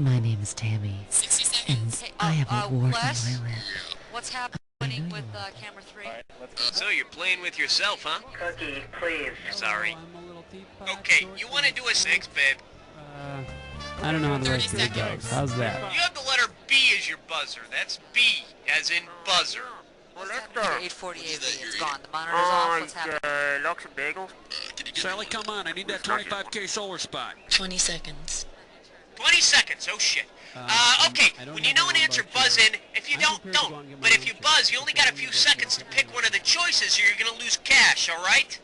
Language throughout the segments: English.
My name is Tammy, 60 and seconds. Hey, I have a wart on Les? my lip. What's happening with camera 3? So you're playing with yourself, huh? Cookie, please. Sorry. I'm a little teapot, Okay, short you want to and do a 6, babe? I don't know how the 30 rest of it seconds. goes. How's that? You have the letter B as your buzzer. That's B, as in buzzer. Well, What's let's happening go. to 840 AV? It's gone. The monitor's off. What's happening? Lox and bagels. Sally, come on. I need that 25K solar spot. 20 seconds. 20 seconds, oh shit. Okay, when you know an answer, buzz in. If you don't. But if you buzz, you only got a few seconds to pick one of the choices or you're gonna lose cash, alright?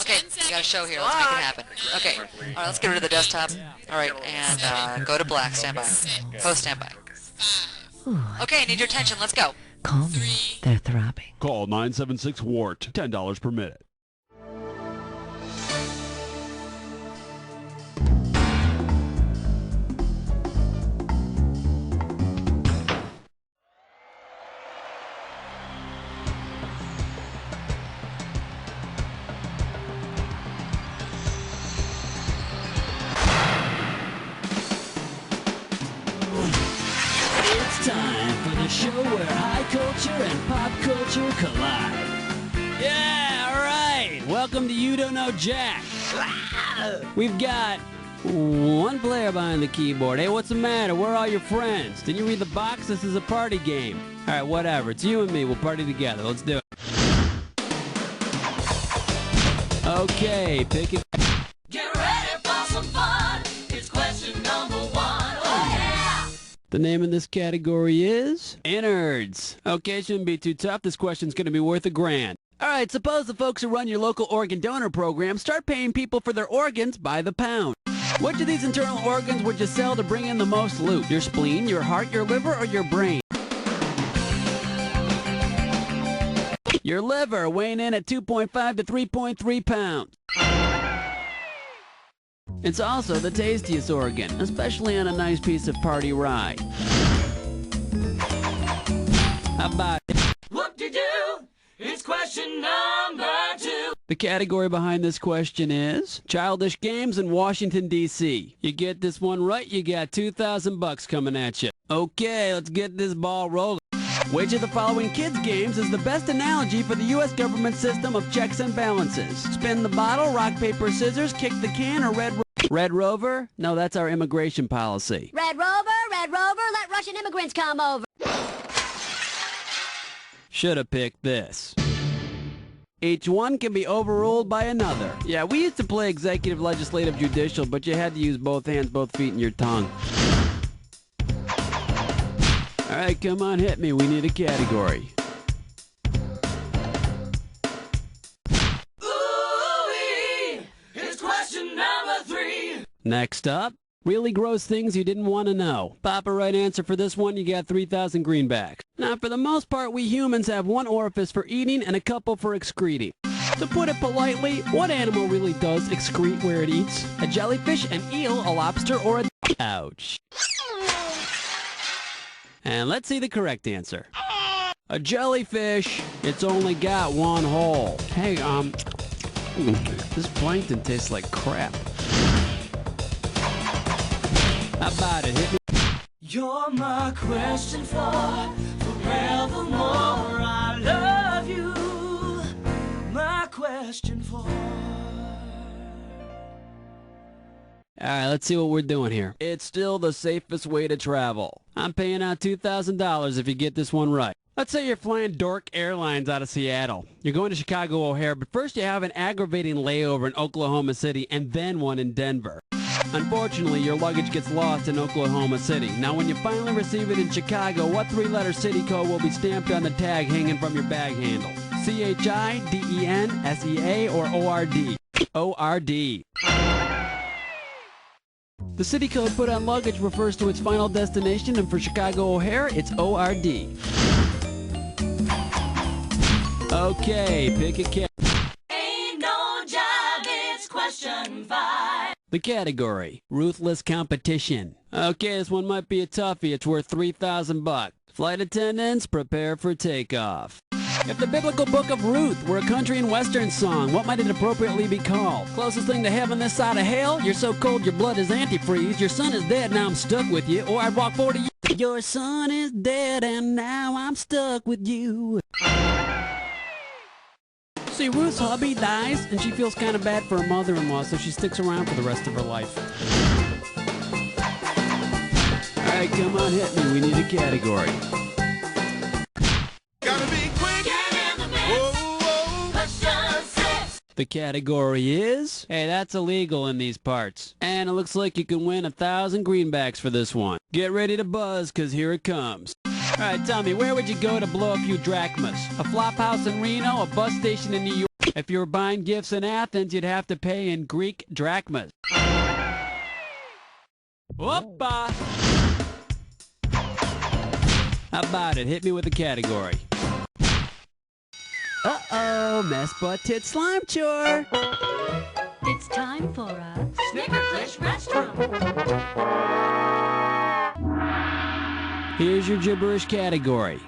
Okay, we got a show here. Let's make it happen. Okay, alright, let's get rid of the desktop. Alright, and go to black. Stand by. Post stand by. Okay, I need your attention. Let's go. Call me. They're throbbing. Call 976-WART. $10 per minute. It's time for the show where high culture and pop culture collide. Yeah, all right. Welcome to You Don't Know Jack. We've got one player behind the keyboard. Hey, what's the matter? Where are all your friends? Didn't you read the box? This is a party game. All right, whatever. It's you and me. We'll party together. Let's do it. Okay, pick it. Get ready for some fun. It's question number 1. Oh yeah! The name of this category is innards. Okay, shouldn't be too tough. This question's going to be worth $1,000. All right, suppose the folks who run your local organ donor program start paying people for their organs by the pound. Which of these internal organs would you sell to bring in the most loot? Your spleen, your heart, your liver, or your brain? Your liver, weighing in at 2.5 to 3.3 pounds. It's also the tastiest organ, especially on a nice piece of party rye. How about it? Whoop-de-doo! It's question number 2. The category behind this question is childish games in Washington, D.C. You get this one right, you got $2,000 coming at you. Okay, let's get this ball rolling. Which of the following kids' games is the best analogy for the U.S. government system of checks and balances? Spin the bottle, rock, paper, scissors, kick the can, or Red Rover? No, that's our immigration policy. Red Rover, let Russian immigrants come over. Should have picked this. Each one can be overruled by another. Yeah, we used to play executive, legislative, judicial, but you had to use both hands, both feet, and your tongue. All right, come on, hit me. We need a category. Ooh-wee! It's question number 3. Next up, really gross things you didn't want to know. Pop a right answer for this one, you got 3,000 greenbacks. Now, for the most part, we humans have one orifice for eating and a couple for excreting. To put it politely, what animal really does excrete where it eats? A jellyfish, an eel, a lobster, or a... Ouch. And let's see the correct answer. A jellyfish. It's only got one hole. Hey, this plankton tastes like crap. How about it? Hit me. You're my question for forevermore. I love you. My question for... All right, let's see what we're doing here. It's still the safest way to travel. I'm paying out $2,000 if you get this one right. Let's say you're flying Dork Airlines out of Seattle. You're going to Chicago O'Hare, but first you have an aggravating layover in Oklahoma City and then one in Denver. Unfortunately, your luggage gets lost in Oklahoma City. Now, when you finally receive it in Chicago, what 3-letter city code will be stamped on the tag hanging from your bag handle? CHIDEN, SEA, or ORD? ORD. The city code put on luggage refers to its final destination, and for Chicago O'Hare, it's ORD. Okay, pick a cat. Ain't no job, it's question 5. The category, ruthless competition. Okay, this one might be a toughie. It's worth $3,000. Flight attendants, prepare for takeoff. If the biblical book of Ruth were a country and western song, what might it appropriately be called? Closest thing to heaven this side of hell? You're so cold your blood is antifreeze. Your son is dead, now I'm stuck with you. Or I'd walk 40 years. Your son is dead and now I'm stuck with you. See, Ruth's hubby dies and she feels kind of bad for her mother-in-law, so she sticks around for the rest of her life. Alright, come on, hit me. We need a category. Gotta be quick. Get in the mix. Whoa. Question 6. The category is... Hey, that's illegal in these parts. And it looks like you can win 1,000 greenbacks for this one. Get ready to buzz, because here it comes. Alright, tell me, where would you go to blow a few drachmas? A flop house in Reno? A bus station in New York? If you were buying gifts in Athens, you'd have to pay in Greek drachmas. Whoopa! How about it? Hit me with a category. Uh-oh, mess butt tit slime chore. It's time for a Snickerclish restaurant. Here's your gibberish category.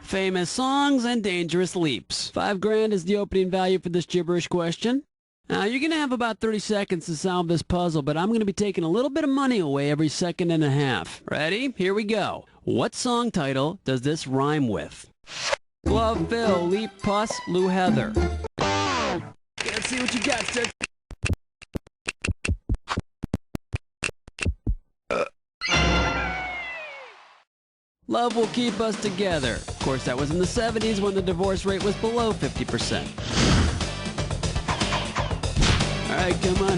Famous songs and dangerous leaps. $5,000 is the opening value for this gibberish question. Now, you're going to have about 30 seconds to solve this puzzle, but I'm going to be taking a little bit of money away every second and a half. Ready? Here we go. What song title does this rhyme with? Glove Phil, Leap Puss, Lou Heather. Let's see what you got, sir. Love will keep us together. Of course, that was in the 70s when the divorce rate was below 50%. All right, come on.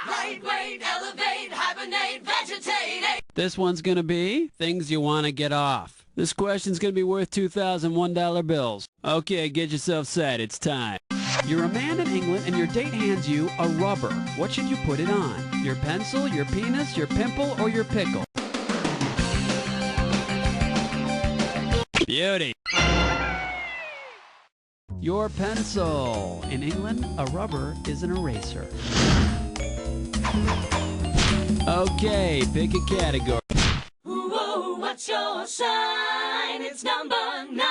Light, weight, elevate, hibernate, vegetate. This one's going to be things you want to get off. This question's going to be worth $2,001 bills. Okay, get yourself set. It's time. You're a man in England and your date hands you a rubber. What should you put it on? Your pencil, your penis, your pimple, or your pickle? Beauty. Your pencil. In England, a rubber is an eraser. Okay, pick a category. Ooh, what's your sign? It's number 9.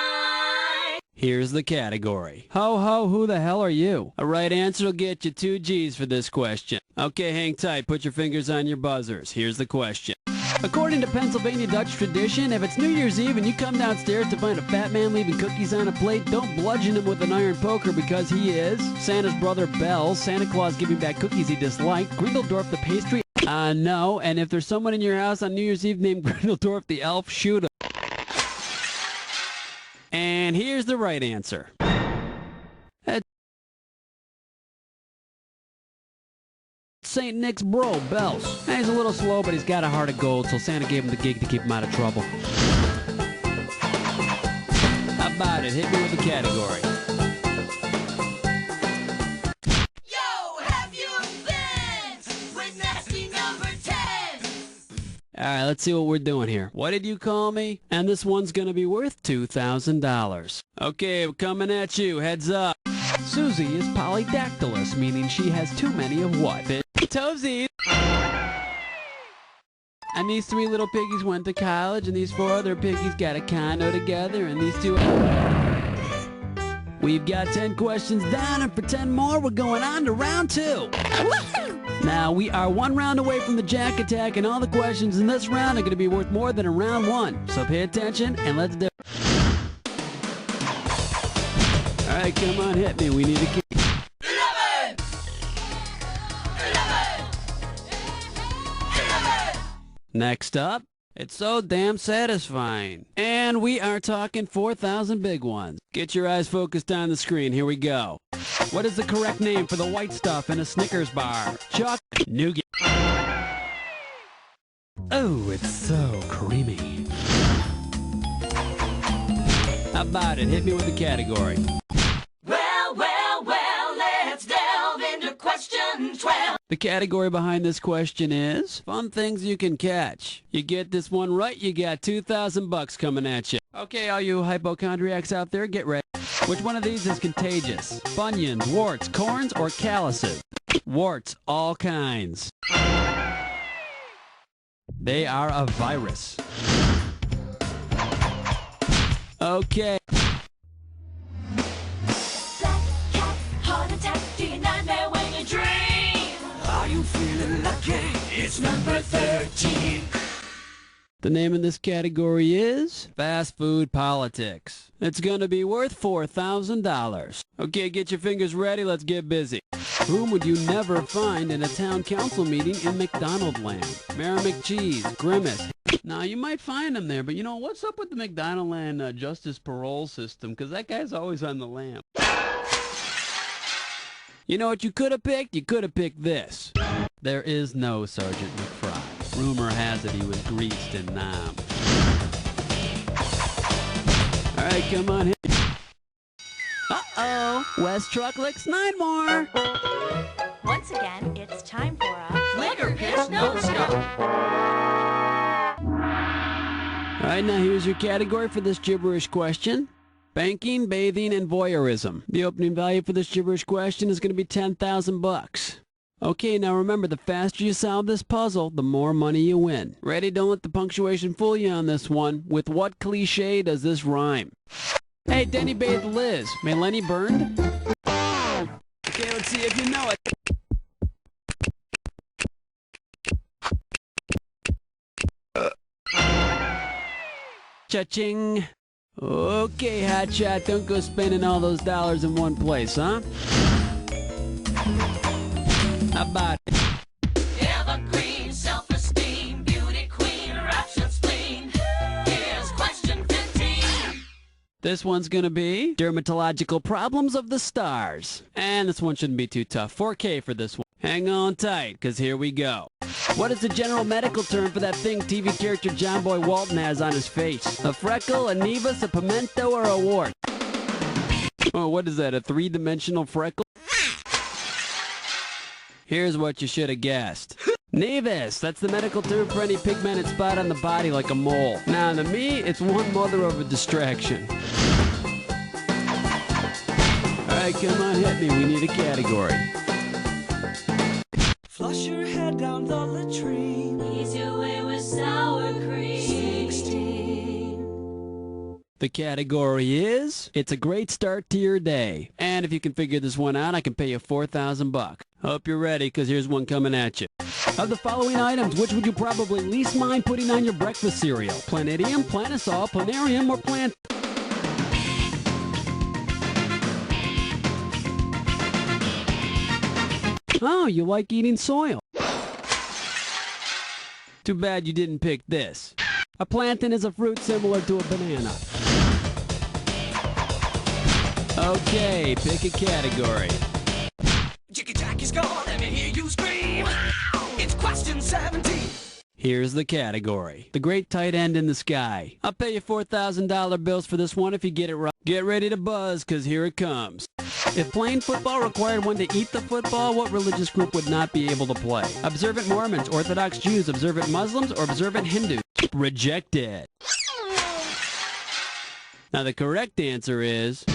Here's the category. Ho ho, who the hell are you? A right answer will get you 2 G's for this question. Okay, hang tight, put your fingers on your buzzers. Here's the question. According to Pennsylvania Dutch tradition, if it's New Year's Eve and you come downstairs to find a fat man leaving cookies on a plate, don't bludgeon him with an iron poker because he is Santa's brother Bells, Santa Claus giving back cookies he disliked, Grindeldorf the pastry. No, and if there's someone in your house on New Year's Eve named Grindeldorf the elf, shoot him. And here's the right answer. St. Nick's bro, Bells. He's a little slow, but he's got a heart of gold, so Santa gave him the gig to keep him out of trouble. How about it? Hit me with a category. Yo, have your fence with nasty number 10. Alright, let's see what we're doing here. What did you call me? And this one's gonna be worth $2,000. Okay, we're coming at you. Heads up. Susie is polydactylous, meaning she has too many of what? Toesies. And these 3 little piggies went to college, and these 4 other piggies got a condo together, and these 2... We've got 10 questions down, and for 10 more, we're going on to round 2. Now, we are 1 round away from the Jack Attack, and all the questions in this round are going to be worth more than in round 1. So pay attention, and let's do it. All right, come on, hit me. We need to keep... 11. Next up, it's so damn satisfying. And we are talking 4,000 big ones. Get your eyes focused on the screen. Here we go. What is the correct name for the white stuff in a Snickers bar? Chocolate, nougat. Oh, it's so creamy. How about it? Hit me with a category. Well, let's delve into question 12. The category behind this question is fun things you can catch. You get this one right, you got $2,000 coming at you. Okay, all you hypochondriacs out there, get ready. Which one of these is contagious? Bunions, warts, corns, or calluses? Warts, all kinds. They are a virus. Okay. feeling lucky. It's number 13. The name of this category is Fast Food Politics. It's gonna be worth $4,000. Okay, get your fingers ready, let's get busy. Whom would you never find in a town council meeting in McDonald land? Mayor McCheese, Grimace. Now, you might find him there, but you know, what's up with the McDonald land justice parole system? Because that guy's always on the lam. You know what you could have picked? You could have picked this. There is no Sergeant McFry. Rumor has it he was greased in Nam. All right, come on. Uh-oh, West Truck licks 9 more. Once again, it's time for a Flicker Pitch No Scope. All right, now here's your category for this gibberish question. Banking, bathing, and voyeurism. The opening value for this gibberish question is going to be 10,000 bucks. Okay, now remember, the faster you solve this puzzle, the more money you win. Ready? Don't let the punctuation fool you on this one. With what cliche does this rhyme? Hey, Denny bathed Liz. May Lenny burned? Okay, let's see if you know it. Cha-ching. Okay, hotshot, don't go spending all those dollars in one place, huh? How about it? Evergreen, self-esteem, beauty queen, rapture spleen. Here's question 15. This one's gonna be dermatological problems of the stars. And this one shouldn't be too tough. 4K for this one. Hang on tight, because here we go. What is the general medical term for that thing TV character John Boy Walton has on his face? A freckle, a nevus, a pimento, or a wart? Oh, what is that, a 3-dimensional freckle? Here's what you should have guessed. Nevus, that's the medical term for any pigmented spot on the body like a mole. Now, to me, it's one mother of a distraction. All right, come on, hit me. We need a category. Flush your head down the latrine. Ease your way with sour cream. 16. The category is, it's a great start to your day. And if you can figure this one out, I can pay you 4,000 bucks. Hope you're ready, because here's one coming at you. Of the following items, which would you probably least mind putting on your breakfast cereal? Planidium, Planisol, Planarium, or Plant... Oh, you like eating soil. Too bad you didn't pick this. A plantain is a fruit similar to a banana. Okay, pick a category. Jiggy Jack is gone, let me hear you scream. It's question 17. Here's the category. The great tight end in the sky. I'll pay you $4,000 bills for this one if you get it right. Get ready to buzz, because here it comes. If playing football required one to eat the football, what religious group would not be able to play? Observant Mormons, Orthodox Jews, observant Muslims, or observant Hindus? Rejected. Now the correct answer is...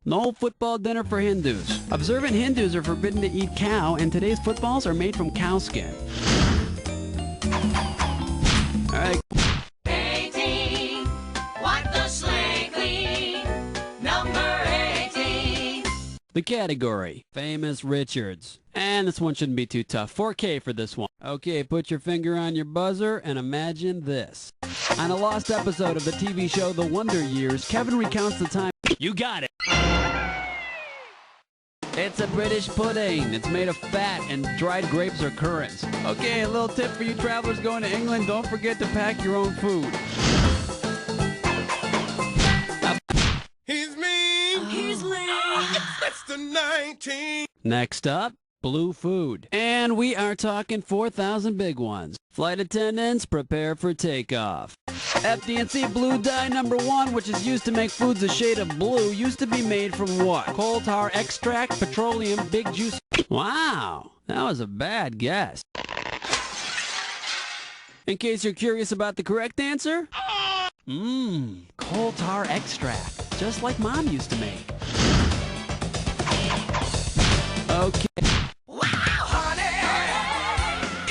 no football dinner for Hindus. Observant Hindus are forbidden to eat cow, and today's footballs are made from cow skin. All right. 18. Wipe the slate clean. Number 18. The category, Famous Richards. And this one shouldn't be too tough. 4K for this one. Okay, put your finger on your buzzer and imagine this. On a lost episode of the TV show The Wonder Years, Kevin recounts the time... You got it! It's a British pudding. It's made of fat and dried grapes or currants. Okay, a little tip for you travelers going to England. Don't forget to pack your own food. He's mean. He's lean. That's the 19. Next up, blue food. And we are talking 4,000 big ones. Flight attendants, prepare for takeoff. FD&C Blue Dye number 1, which is used to make foods a shade of blue, used to be made from what? Coal tar extract, petroleum, big juice. Wow, that was a bad guess. In case you're curious about the correct answer, coal tar extract, just like Mom used to make. Okay. Wow, honey.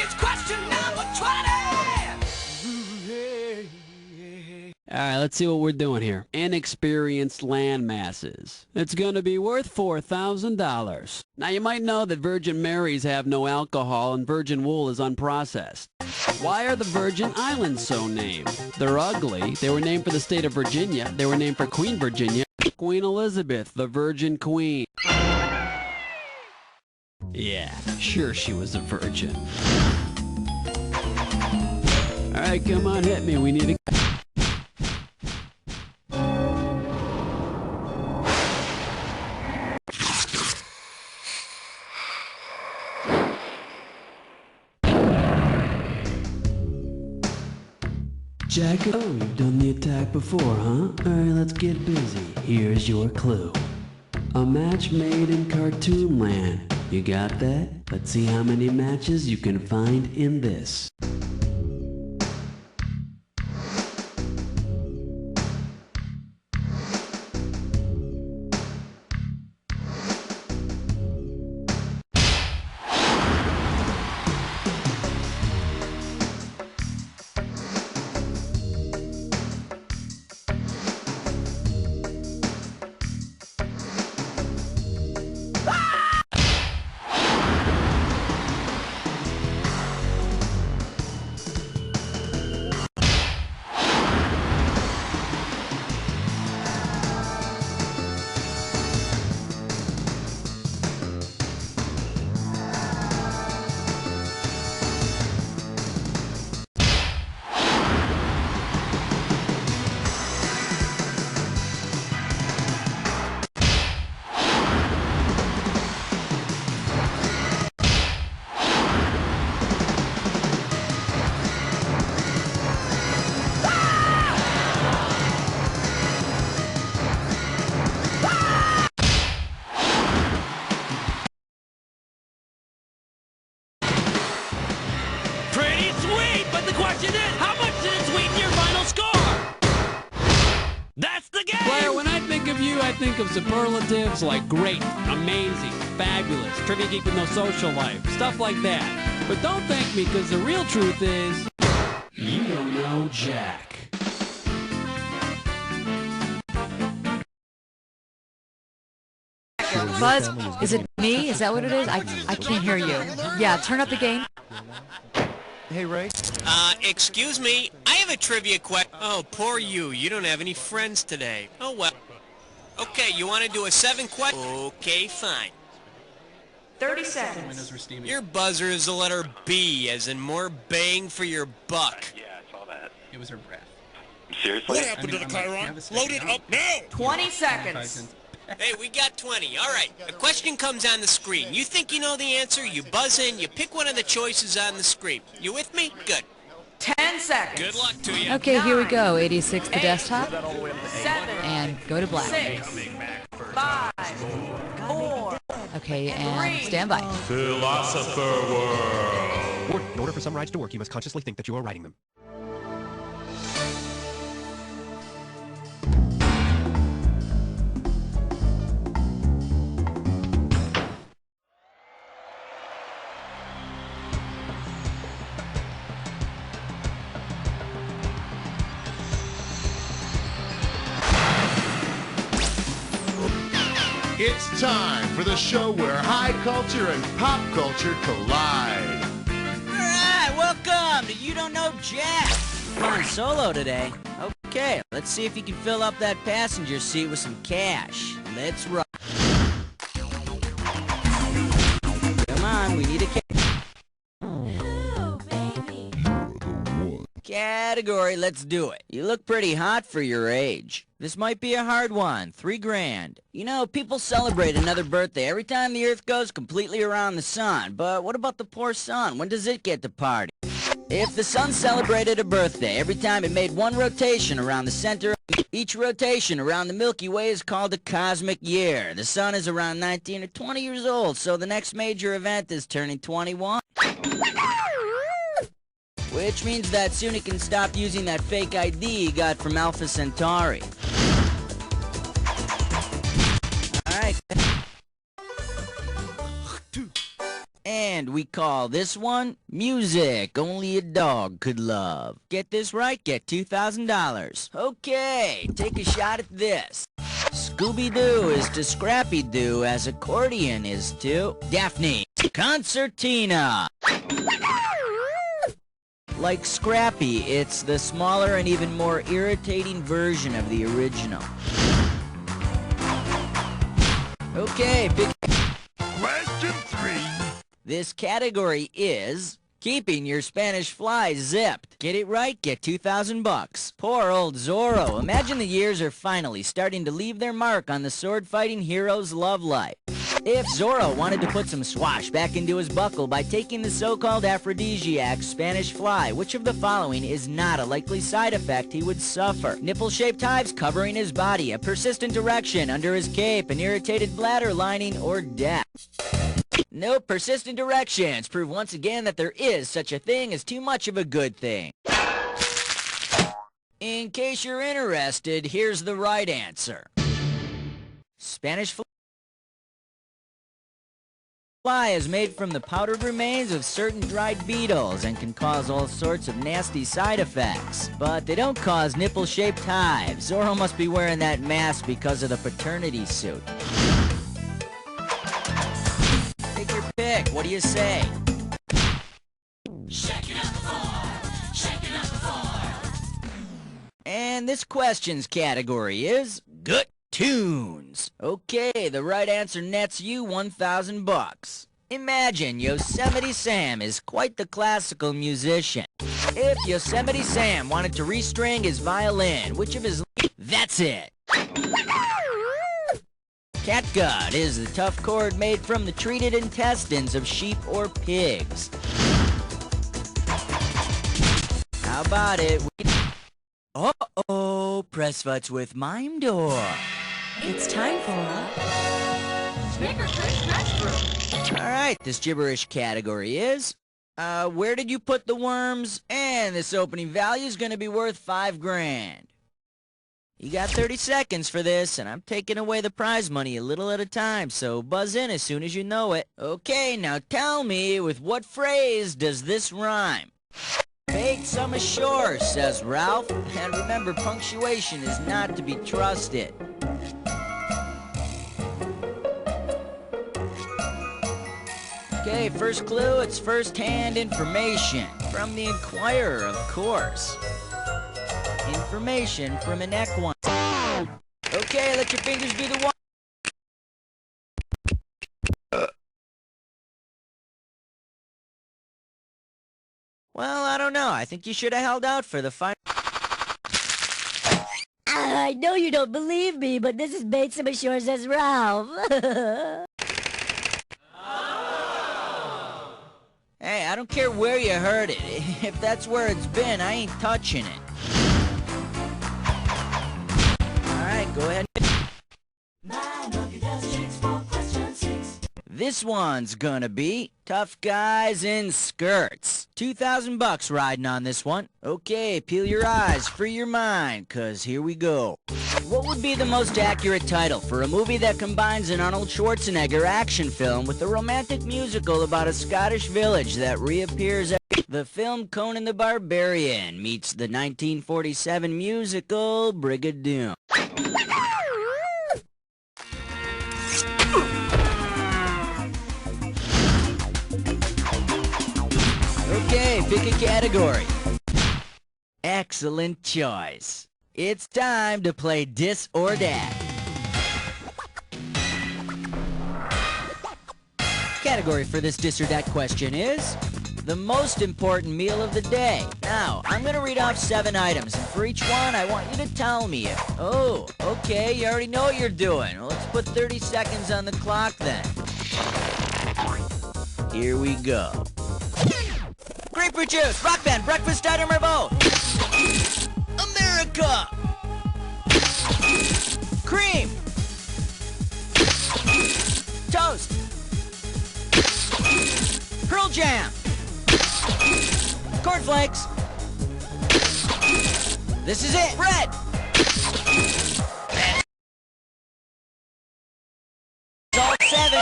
It's question number 20. All right, let's let's see what we're doing here. Inexperienced land masses. It's going to be worth $4,000. Now, you might know that Virgin Marys have no alcohol and virgin wool is unprocessed. Why are the Virgin Islands so named? They're ugly. They were named for the state of Virginia. They were named for Queen Virginia. Queen Elizabeth, the Virgin Queen. Yeah, sure she was a virgin. All right, come on, hit me. We need to... Jack, oh, you've done the attack before, huh? Alright, let's get busy. Here's your clue. A match made in cartoon land. You got that? Let's see how many matches you can find in this. Pretty sweet, but the question is, how much did it sweeten your final score? That's the game! Blair, when I think of you, I think of superlatives like great, amazing, fabulous, trivia geek with no social life, stuff like that. But don't thank me, because the real truth is, you don't know Jack. Buzz, is it me? Is that what it is? I can't hear you. Yeah, turn up the gain. Hey, Ray. Excuse me, I have a trivia question. Oh, poor you. You don't have any friends today. Oh, well. Okay, you want to do a 7 question? Okay, fine. 30 seconds. Your buzzer is the letter B, as in more bang for your buck. Yeah, I saw that. It was her breath. Seriously? What happened to the Chiron? Load it up now! 20 seconds. Hey, we got 20. All right. A question comes on the screen. You think you know the answer, you buzz in, you pick one of the choices on the screen. You with me? Good. 10 seconds. Good luck to you. Okay, here we go. 86 the 8, desktop. 7, And go to black. 6, 5, 4. Okay, and stand by. Philosopher World. In order for some rides to work, you must consciously think that you are riding them. It's time for the show where high culture and pop culture collide. Alright, welcome to You Don't Know Jack. Fun solo today. Okay, let's see if you can fill up that passenger seat with some cash. Let's rock. Come on, we need a category. Let's do it. You look pretty hot for your age. This might be a hard one. $3 grand. You know, people celebrate another birthday every time the Earth goes completely around the sun. But what about the poor sun? When does it get to party? If the sun celebrated a birthday every time it made one rotation around the center, each rotation around the Milky Way is called a cosmic year. The sun is around 19 or 20 years old, so the next major event is turning 21. Which means that soon he can stop using that fake ID he got from Alpha Centauri. Alright. And we call this one Music Only a Dog Could Love. Get this right, get $2,000. Okay, take a shot at this. Scooby-Doo is to Scrappy-Doo as accordion is to Daphne. Concertina. Like Scrappy, it's the smaller and even more irritating version of the original. Okay, pick... Question 3. This category is keeping your Spanish fly zipped. Get it right, get 2,000 bucks. Poor old Zorro. Imagine the years are finally starting to leave their mark on the sword-fighting hero's love life. If Zorro wanted to put some swash back into his buckle by taking the so-called aphrodisiac Spanish fly, which of the following is not a likely side effect he would suffer? Nipple-shaped hives covering his body, a persistent erection under his cape, an irritated bladder lining, or death. Nope, persistent erections prove once again that there is such a thing as too much of a good thing. In case you're interested, here's the right answer. Spanish fly is made from the powdered remains of certain dried beetles and can cause all sorts of nasty side effects. But they don't cause nipple-shaped hives. Zorro must be wearing that mask because of the paternity suit. Take your pick. What do you say? Shaking up the floor, shaking up the floor. And this question's category is Good Tunes. Okay, the right answer nets you 1,000 bucks. Imagine Yosemite Sam is quite the classical musician. If Yosemite Sam wanted to restring his violin, which of his... That's it! Catgut is the tough cord made from the treated intestines of sheep or pigs. How about it? Uh-oh, press futs with Mime Door. It's time for Snicker Trick Restroom. Alright, this gibberish category is, where did you put the worms? And this opening value is gonna be worth 5 grand. You got 30 seconds for this, and I'm taking away the prize money a little at a time, so buzz in as soon as you know it. Okay, now tell me, with what phrase does this rhyme? Bait some ashore, says Ralph, and remember, punctuation is not to be trusted. Okay, first clue, it's first-hand information. From the Inquirer, of course. Information from an equine. Okay, let your fingers be the one. Well, I don't know. I think you should have held out for the final. I know you don't believe me, but this is Bait Some Ashore, says Ralph. Hey, I don't care where you heard it. If that's where it's been, I ain't touching it. Alright, go ahead. This one's gonna be Tough Guys in Skirts. 2,000 bucks riding on this one. Okay, peel your eyes, free your mind, cause here we go. What would be the most accurate title for a movie that combines an Arnold Schwarzenegger action film with a romantic musical about a Scottish village that reappears at the film Conan the Barbarian meets the 1947 musical Brigadoon? Okay, pick a category. Excellent choice. It's time to play Dis or Dat. Category for this Dis or Dat question is the most important meal of the day. Now, I'm going to read off 7 items, and for each one, I want you to tell me if... Oh, okay, you already know what you're doing. Well, let's put 30 seconds on the clock then. Here we go. Grapefruit juice, rock band, breakfast item, or both. America. Cream. Toast. Pearl jam. Cornflakes. This is it. Bread. All 7.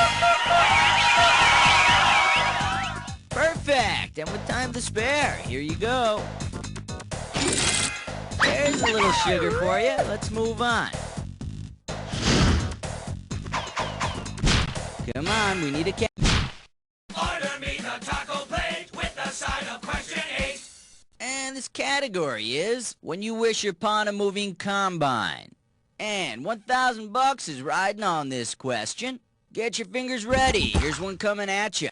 and with time to spare, here you go. There's a little sugar for you. Let's move on. Come on, we need a Order me the taco plate with the side of question 8. And this category is when you wish upon a moving combine. And $1,000 is riding on this question. Get your fingers ready. Here's one coming at you.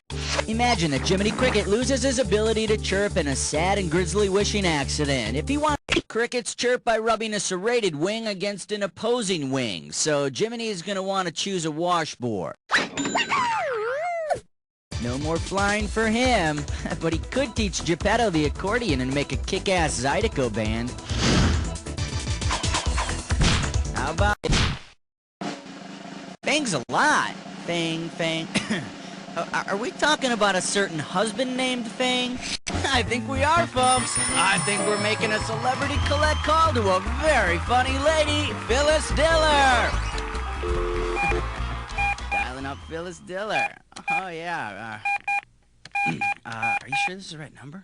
Imagine that Jiminy Cricket loses his ability to chirp in a sad and grisly wishing accident. If he wants, crickets chirp by rubbing a serrated wing against an opposing wing. So Jiminy is going to want to choose a washboard. No more flying for him, but he could teach Geppetto the accordion and make a kick-ass Zydeco band. How about it? Thanks a lot. Fang, Fang. Are we talking about a certain husband named Fang? I think we are, folks. I think we're making a celebrity collect call to a very funny lady, Phyllis Diller. Dialing up Phyllis Diller. Oh, yeah. Are you sure this is the right number?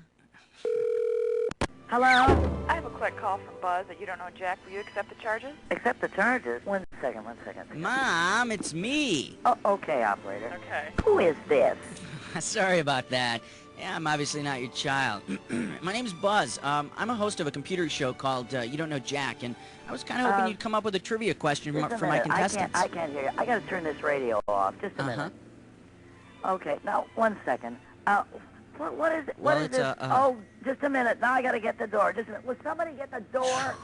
Hello? I have a quick call from Buzz that you don't know Jack. Will you accept the charges? Accept the charges? One second. Mom, it's me. Oh, okay, operator. Okay. Who is this? Sorry about that. Yeah, I'm obviously not your child. My name's Buzz. I'm a host of a computer show called You Don't Know Jack, and I was kind of hoping you'd come up with a trivia question for my contestants. I can't hear you. I gotta turn this radio off. Just a minute. Okay, now, 1 second. What is it? What is this? Oh, just a minute. Now I gotta get the door. Just a minute. Will somebody get the door?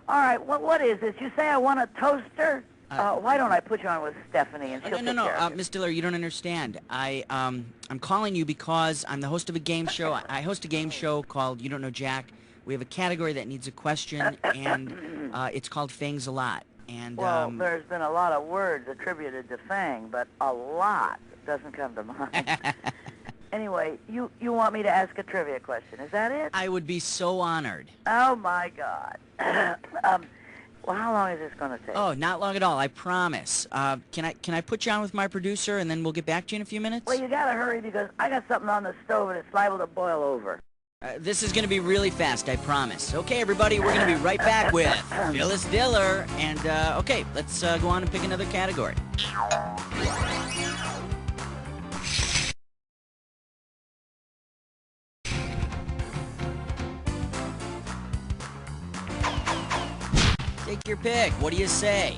All right, what is this? You say I want a toaster? Why don't I put you on with Stephanie and she'll No, Miss Diller, you don't understand. I'm calling you because I'm the host of a game show. I host a game show called You Don't Know Jack. We have a category that needs a question, and it's called Fangs a Lot. And well, there's been a lot of words attributed to Fang, but a lot doesn't come to mind. Anyway, you want me to ask a trivia question, is that it? I would be so honored. Oh, my God. Well, how long is this going to take? Oh, not long at all, I promise. Can I put you on with my producer, and then we'll get back to you in a few minutes? Well, you got to hurry because I got something on the stove and it's liable to boil over. This is going to be really fast, I promise. Okay, everybody, we're going to be right back with Phyllis Diller. And, okay, let's go on and pick another category. Take your pick. What do you say?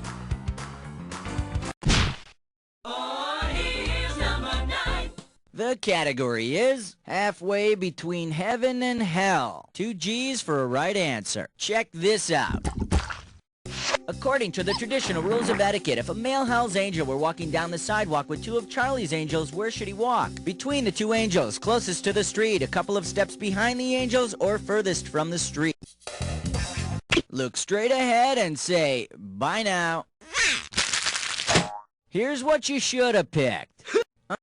Here's number 9. The category is halfway between heaven and hell. 2 G's for a right answer. Check this out. According to the traditional rules of etiquette, if a male Hell's Angel were walking down the sidewalk with 2 of Charlie's Angels, where should he walk? Between the 2 angels, closest to the street, a couple of steps behind the angels, or furthest from the street? Look straight ahead and say, bye now. Here's what you should have picked.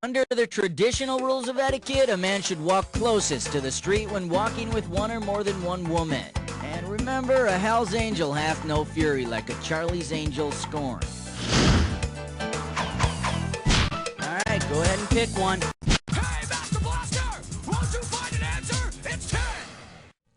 Under the traditional rules of etiquette, a man should walk closest to the street when walking with 1 or more than 1 woman. And remember, a Hell's Angel hath no fury like a Charlie's Angel scorn. Alright, go ahead and pick one. Hey, Master Blaster! Won't you find an answer? It's 10!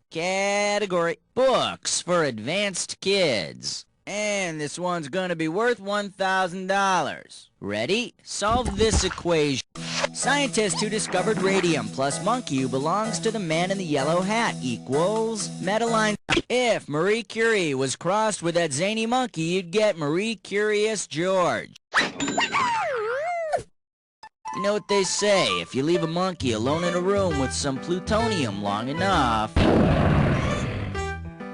Category: books for advanced kids. And this one's gonna be worth $1,000. Ready? Solve this equation. Scientist who discovered radium plus monkey who belongs to the man in the yellow hat equals Madeline. If Marie Curie was crossed with that zany monkey, you'd get Marie Curious George. You know what they say, if you leave a monkey alone in a room with some plutonium long enough.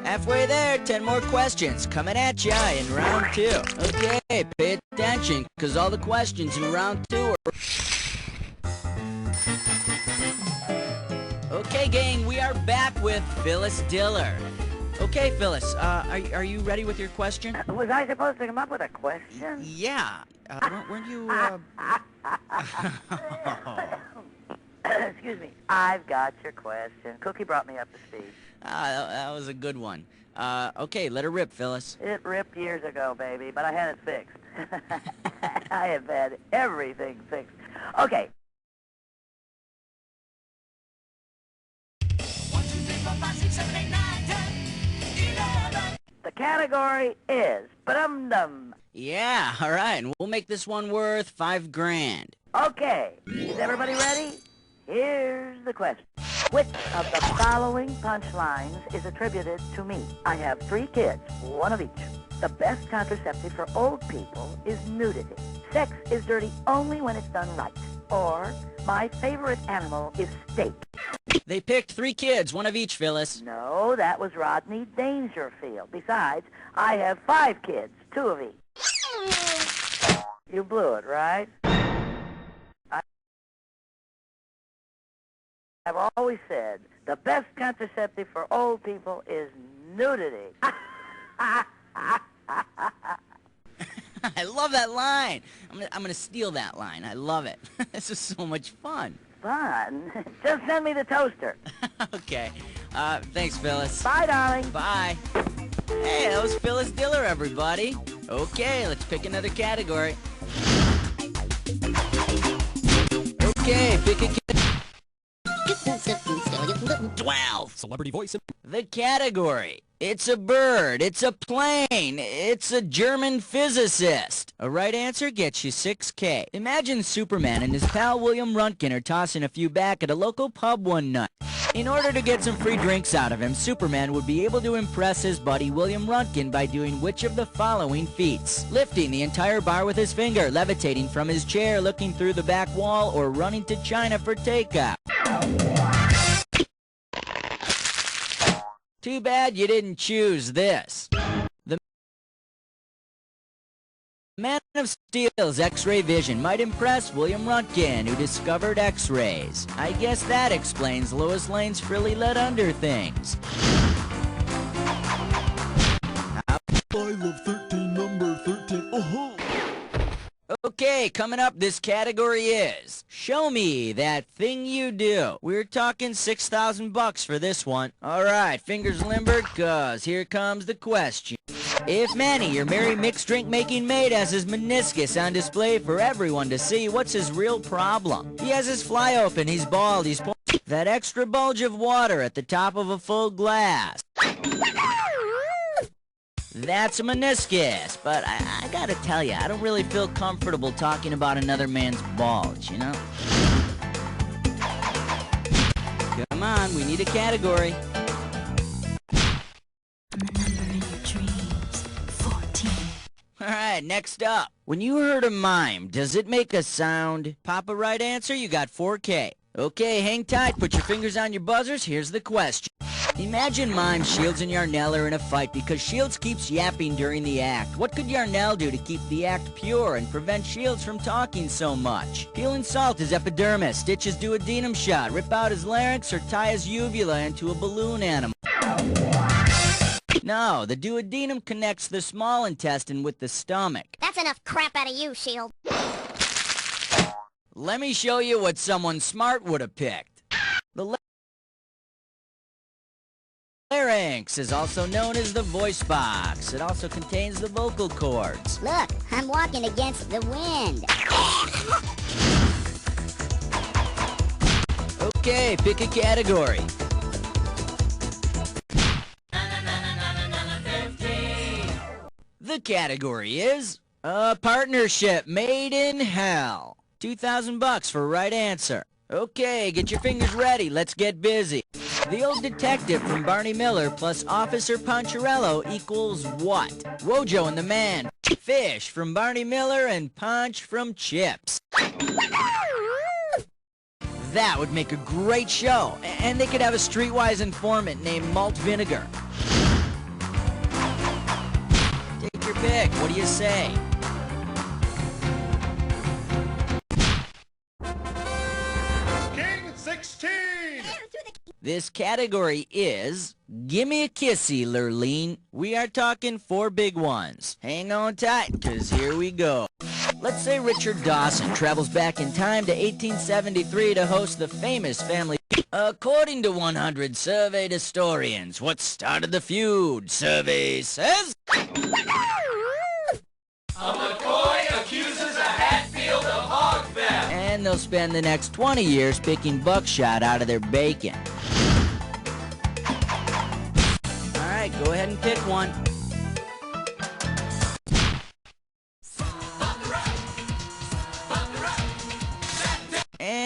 Halfway there, 10 more questions coming at ya in round 2. Okay, pay attention, because all the questions in round 2 are... Okay, gang, we are back with Phyllis Diller. Okay, Phyllis, are you ready with your question? Was I supposed to come up with a question? Yeah. Weren't you, Excuse me. I've got your question. Cookie brought me up to speed. That was a good one. Okay, let her rip, Phyllis. It ripped years ago, baby, but I had it fixed. I have had everything fixed. Okay. category is Ba-dum-dum. Yeah, all right, and we'll make this one worth $5,000. Okay, is everybody ready? Here's the question. Which of the following punchlines is attributed to me? I have 3 kids, one of each. The best contraceptive for old people is nudity. Sex is dirty only when it's done right. Or, my favorite animal is steak. They picked 3 kids, one of each, Phyllis. No, that was Rodney Dangerfield. Besides, I have 5 kids, 2 of each. You blew it, right? I've always said the best contraceptive for old people is nudity. I love that line. I'm gonna steal that line. I love it. This is so much fun. Fun? Just send me the toaster. Okay. Thanks, Phyllis. Bye, darling. Bye. Hey, that was Phyllis Diller, everybody. Okay, let's pick another category. Okay, pick a 12. Celebrity voice. The category. It's a bird. It's a plane. It's a German physicist. A right answer gets you $6,000. Imagine Superman and his pal William Röntgen are tossing a few back at a local pub one night. In order to get some free drinks out of him, Superman would be able to impress his buddy William Röntgen by doing which of the following feats? Lifting the entire bar with his finger, levitating from his chair, looking through the back wall, or running to China for takeout. Too bad you didn't choose this. The Man of Steel's X-ray vision might impress William Röntgen, who discovered X-rays. I guess that explains Lois Lane's frilly let under things. I love 13, number 13. Oh-ho. Okay, coming up, this category is Show Me That Thing You Do. We're talking $6,000 for this one. Alright, fingers limbered, cause here comes the question. If Manny, your merry mixed drink making maid, has his meniscus on display for everyone to see, what's his real problem? He has his fly open, he's bald, he's that extra bulge of water at the top of a full glass. That's a meniscus, but I gotta tell you, I don't really feel comfortable talking about another man's bulge, you know? Come on, we need a category. And the number in your dreams, 14. Alright, next up. When you heard a mime, does it make a sound? Pop a right answer, you got $4,000. Okay, hang tight, put your fingers on your buzzers, here's the question. Imagine Mime, Shields, and Yarnell are in a fight because Shields keeps yapping during the act. What could Yarnell do to keep the act pure and prevent Shields from talking so much? Peel and salt his epidermis, stitch his duodenum shot, rip out his larynx, or tie his uvula into a balloon animal. No, the duodenum connects the small intestine with the stomach. That's enough crap out of you, Shield. Let me show you what someone smart would have picked. The larynx is also known as the voice box. It also contains the vocal cords. Look, I'm walking against the wind. Okay, pick a category. The category is a partnership made in hell. $2,000 for right answer. Okay, get your fingers ready. Let's get busy. The Old Detective from Barney Miller plus Officer Poncherello equals what? Wojo and the Man. Fish from Barney Miller and Ponch from Chips. That would make a great show. And they could have a streetwise informant named Malt Vinegar. Take your pick. What do you say? King 16! This category is Gimme a Kissy, Lurleen. We are talking 4 big ones. Hang on tight, cause here we go. Let's say Richard Dawson travels back in time to 1873 to host the famous family. According to 100 surveyed historians, what started the feud? Survey says... A McCoy accuses a Hatfield of hog theft. And they'll spend the next 20 years picking buckshot out of their bacon. Alright, go ahead and pick one.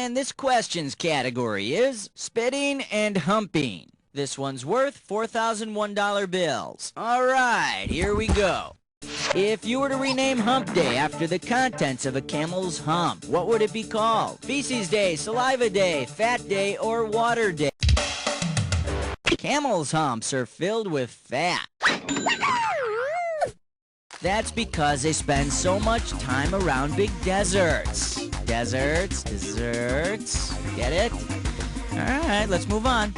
And this question's category is spitting and humping. This one's worth $4,001 bills. All right, here we go. If you were to rename Hump Day after the contents of a camel's hump, what would it be called? Feces Day, Saliva Day, Fat Day, or Water Day? Camels' humps are filled with fat. That's because they spend so much time around big deserts. Deserts, desserts, get it? Alright, let's move on.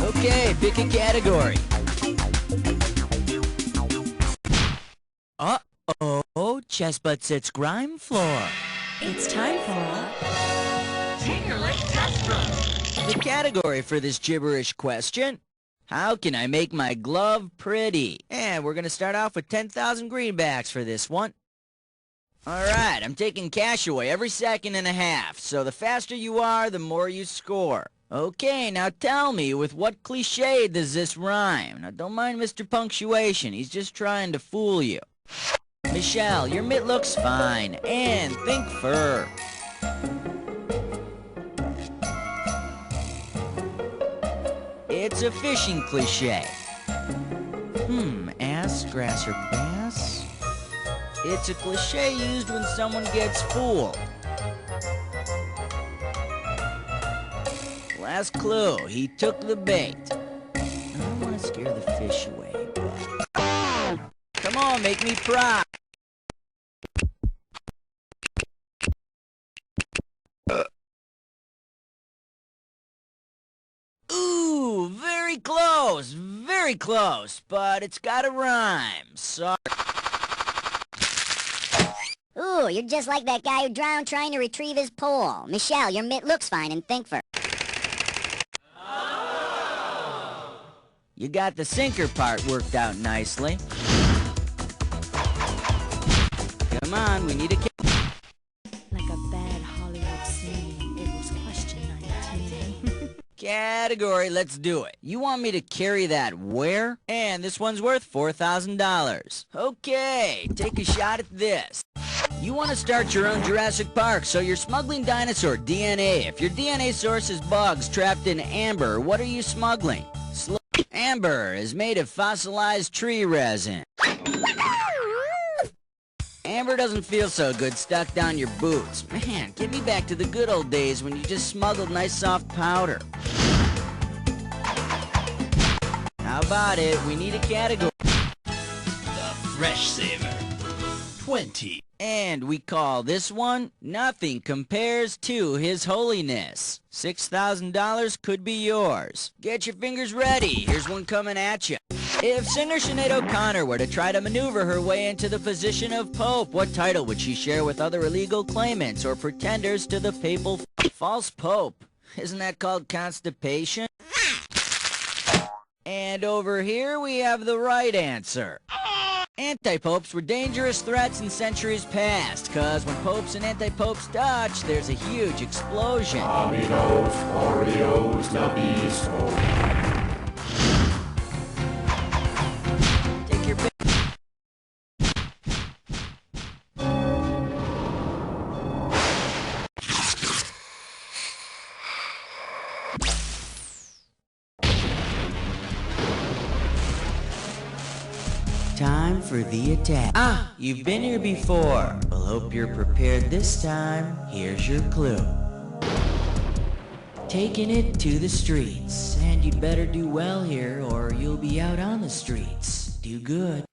Okay, pick a category. Uh-oh, Chest Butt Sits Grime Floor. It's time for a Tinkerlick Test Run. The category for this gibberish question: how can I make my glove pretty? And we're going to start off with 10,000 greenbacks for this one. Alright, I'm taking cash away every second and a half, so the faster you are, the more you score. Okay, now tell me, with what cliche does this rhyme? Now don't mind Mr. Punctuation, he's just trying to fool you. Michelle, your mitt looks fine, and think fur. It's a fishing cliche. Ass, grass, or bass? It's a cliche used when someone gets fooled. Last clue, he took the bait. I don't want to scare the fish away, but... Come on, make me proud. Ooh, very close, but it's gotta rhyme. Sorry. Ooh, you're just like that guy who drowned trying to retrieve his pole. Michelle, your mitt looks fine and think for... You got the sinker part worked out nicely. Come on, we need a... like a bad Hollywood scene. It was question 19. Category, let's do it. You want me to carry that where? And this one's worth $4,000. Okay, take a shot at this. You want to start your own Jurassic Park, so you're smuggling dinosaur DNA. If your DNA source is bugs trapped in amber, what are you smuggling? Amber is made of fossilized tree resin. Amber doesn't feel so good stuck down your boots. Man, get me back to the good old days when you just smuggled nice soft powder. How about it? We need a category. The Fresh Saver. 20. And we call this one Nothing Compares to His Holiness. $6,000 could be yours. Get your fingers ready. Here's one coming at you. If singer Sinead O'Connor were to try to maneuver her way into the position of Pope, what title would she share with other illegal claimants or pretenders to the papal false Pope? Isn't that called constipation? And over here we have the right answer. Anti-popes were dangerous threats in centuries past, cause when popes and anti-popes touch, there's a huge explosion. Aminos, Oreos, Nabisco. Take your pick. Time for the attack. Ah, you've been here before. Well, hope you're prepared this time. Here's your clue. Taking it to the streets. And you'd better do well here or you'll be out on the streets. Do good.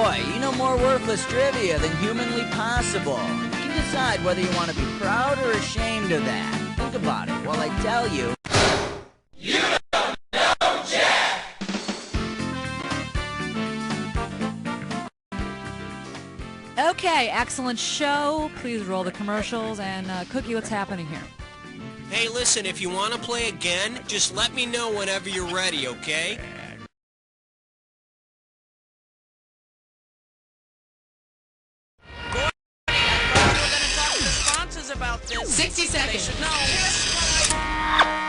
Boy, you know more worthless trivia than humanly possible. You can decide whether you want to be proud or ashamed of that. Think about it while I tell you. You don't know Jack! Okay, excellent show. Please roll the commercials. And Cookie, what's happening here? Hey, listen, if you want to play again, just let me know whenever you're ready, okay? About this. 60 seconds. They should know.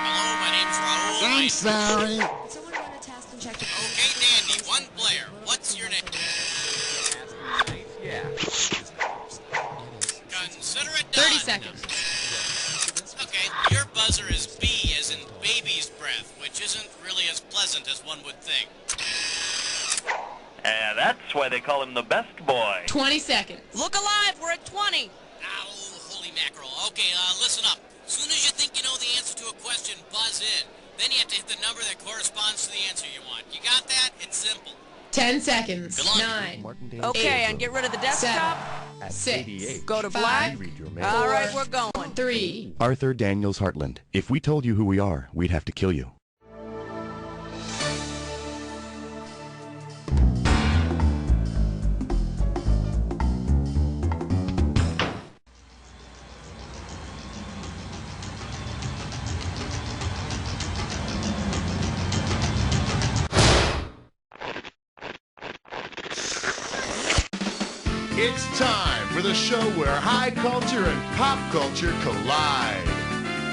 Hello, my name's Raul. I'm sorry. Someone run a test and check it. Okay, Dandy, one player. What's your name? Yeah. Consider it done. 30 seconds. Okay, your buzzer is B as in baby's breath, which isn't really as pleasant as one would think. And that's why they call him the best boy. 20 seconds. Look alive, we're at 20. Ow, holy mackerel. Okay, listen up. As soon as you think you know the answer to a question, buzz in. Then you have to hit the number that corresponds to the answer you want. You got that? It's simple. 10 seconds. Good luck. 9. Okay, and get rid of the desktop. 7. 6. Go to black. All right, we're going. 3. Arthur Daniels Hartland. If we told you who we are, we'd have to kill you. It's time for the show where high culture and pop culture collide.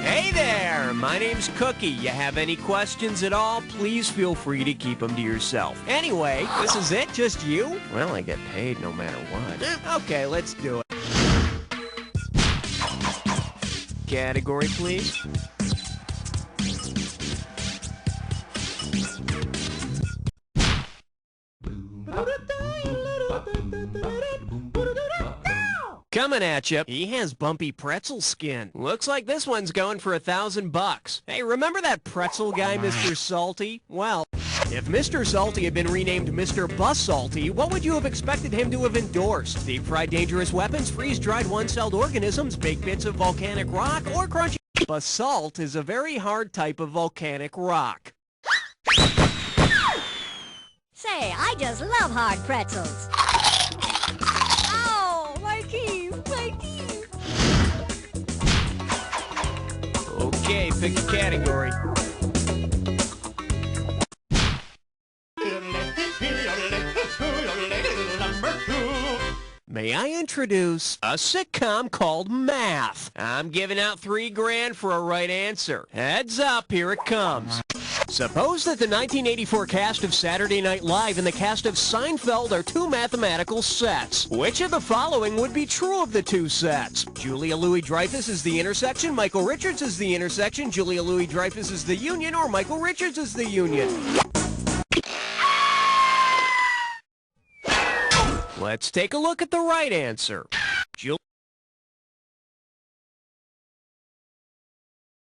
Hey there, my name's Cookie. You have any questions at all, please feel free to keep them to yourself. Anyway, this is it, just you? Well, I get paid no matter what. Okay, let's do it. Category, please. Coming at you, he has bumpy pretzel skin. Looks like this one's going for $1,000. Hey, remember that pretzel guy, Mr. Salty? Well, if Mr. Salty had been renamed Mr. Bus Salty, what would you have expected him to have endorsed? Deep-fried dangerous weapons, freeze-dried one-celled organisms, baked bits of volcanic rock, or crunchy... Basalt is a very hard type of volcanic rock. Say, I just love hard pretzels. Oh, my teeth, my teeth. Okay, pick a category. May I introduce a sitcom called Math? I'm giving out $3,000 for a right answer. Heads up, here it comes. Suppose that the 1984 cast of Saturday Night Live and the cast of Seinfeld are two mathematical sets. Which of the following would be true of the two sets? Julia Louis-Dreyfus is the intersection, Michael Richards is the intersection, Julia Louis-Dreyfus is the union, or Michael Richards is the union? Let's take a look at the right answer. Julia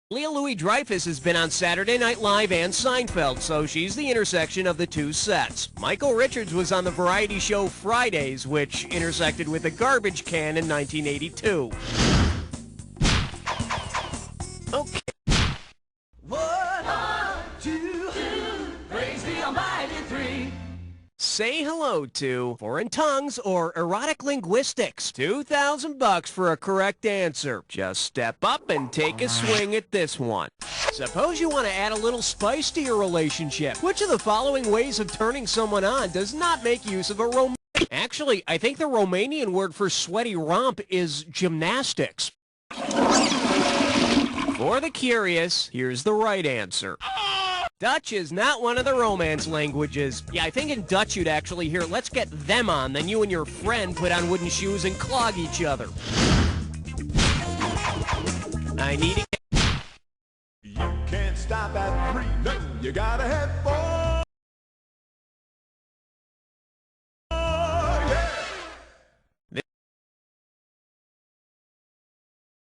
Louis-Dreyfus has been on Saturday Night Live and Seinfeld, so she's the intersection of the two sets. Michael Richards was on the variety show Fridays, which intersected with the garbage can in 1982. Okay. 1, 2, praise the Almighty 3. Say hello to foreign tongues or erotic linguistics. $2,000 for a correct answer. Just step up and take a swing at this one. Suppose you want to add a little spice to your relationship. Which of the following ways of turning someone on does not make use of a Actually, I think the Romanian word for sweaty romp is gymnastics. For the curious, here's the right answer. Dutch is not one of the Romance languages. Yeah, I think in Dutch you'd actually hear, let's get them on, then you and your friend put on wooden shoes and clog each other. I need to get... You can't stop at 3, no, you gotta have 4.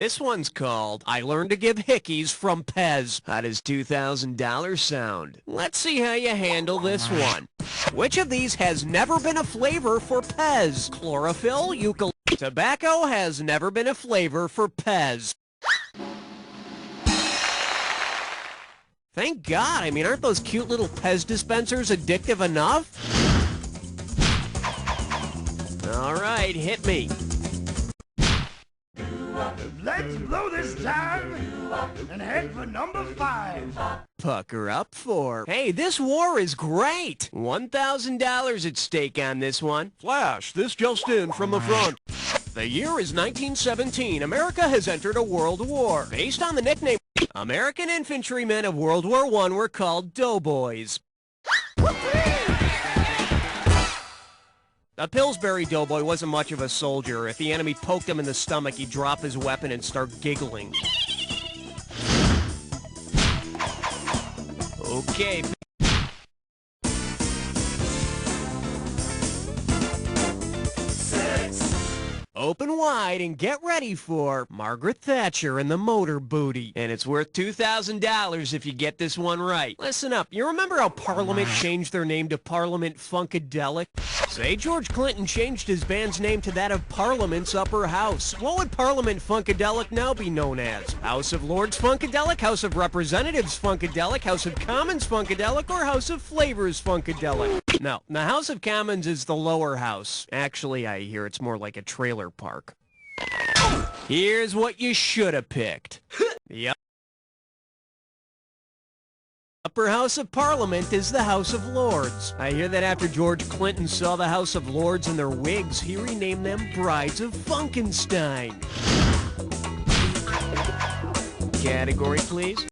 This one's called, I Learned to Give Hickeys from Pez. How does $2,000 sound? Let's see how you handle this one. Which of these has never been a flavor for Pez? Chlorophyll, eucalyptus. Tobacco has never been a flavor for Pez. Thank God. I mean, aren't those cute little Pez dispensers addictive enough? All right, hit me. Let's blow this time and head for number 5. Pucker up for. Hey, this war is great. $1,000 at stake on this one. Flash, this just in from the front. The year is 1917. America has entered a world war. Based on the nickname, American infantrymen of World War I were called doughboys. A Pillsbury doughboy wasn't much of a soldier. If the enemy poked him in the stomach, he'd drop his weapon and start giggling. Okay. Open wide and get ready for Margaret Thatcher and the Motor Booty. And it's worth $2,000 if you get this one right. Listen up. You remember how Parliament changed their name to Parliament Funkadelic? Say George Clinton changed his band's name to that of Parliament's Upper House. What would Parliament Funkadelic now be known as? House of Lords Funkadelic, House of Representatives Funkadelic, House of Commons Funkadelic, or House of Flavors Funkadelic? No, the House of Commons is the lower house. Actually, I hear it's more like a trailer park. Here's what you should have picked. The upper house of Parliament is the House of Lords. I hear that after George Clinton saw the House of Lords and their wigs, he renamed them Brides of Funkenstein. Category, please.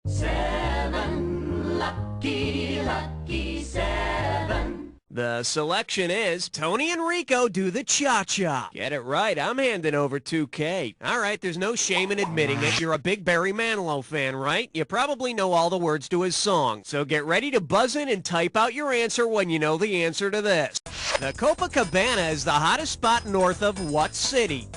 7, lucky, lucky 7. The selection is Tony and Rico do the cha-cha. Get it right, I'm handing over $2K. All right, there's no shame in admitting it. You're a big Barry Manilow fan, right? You probably know all the words to his song. So get ready to buzz in and type out your answer when you know the answer to this. The Copacabana is the hottest spot north of what city?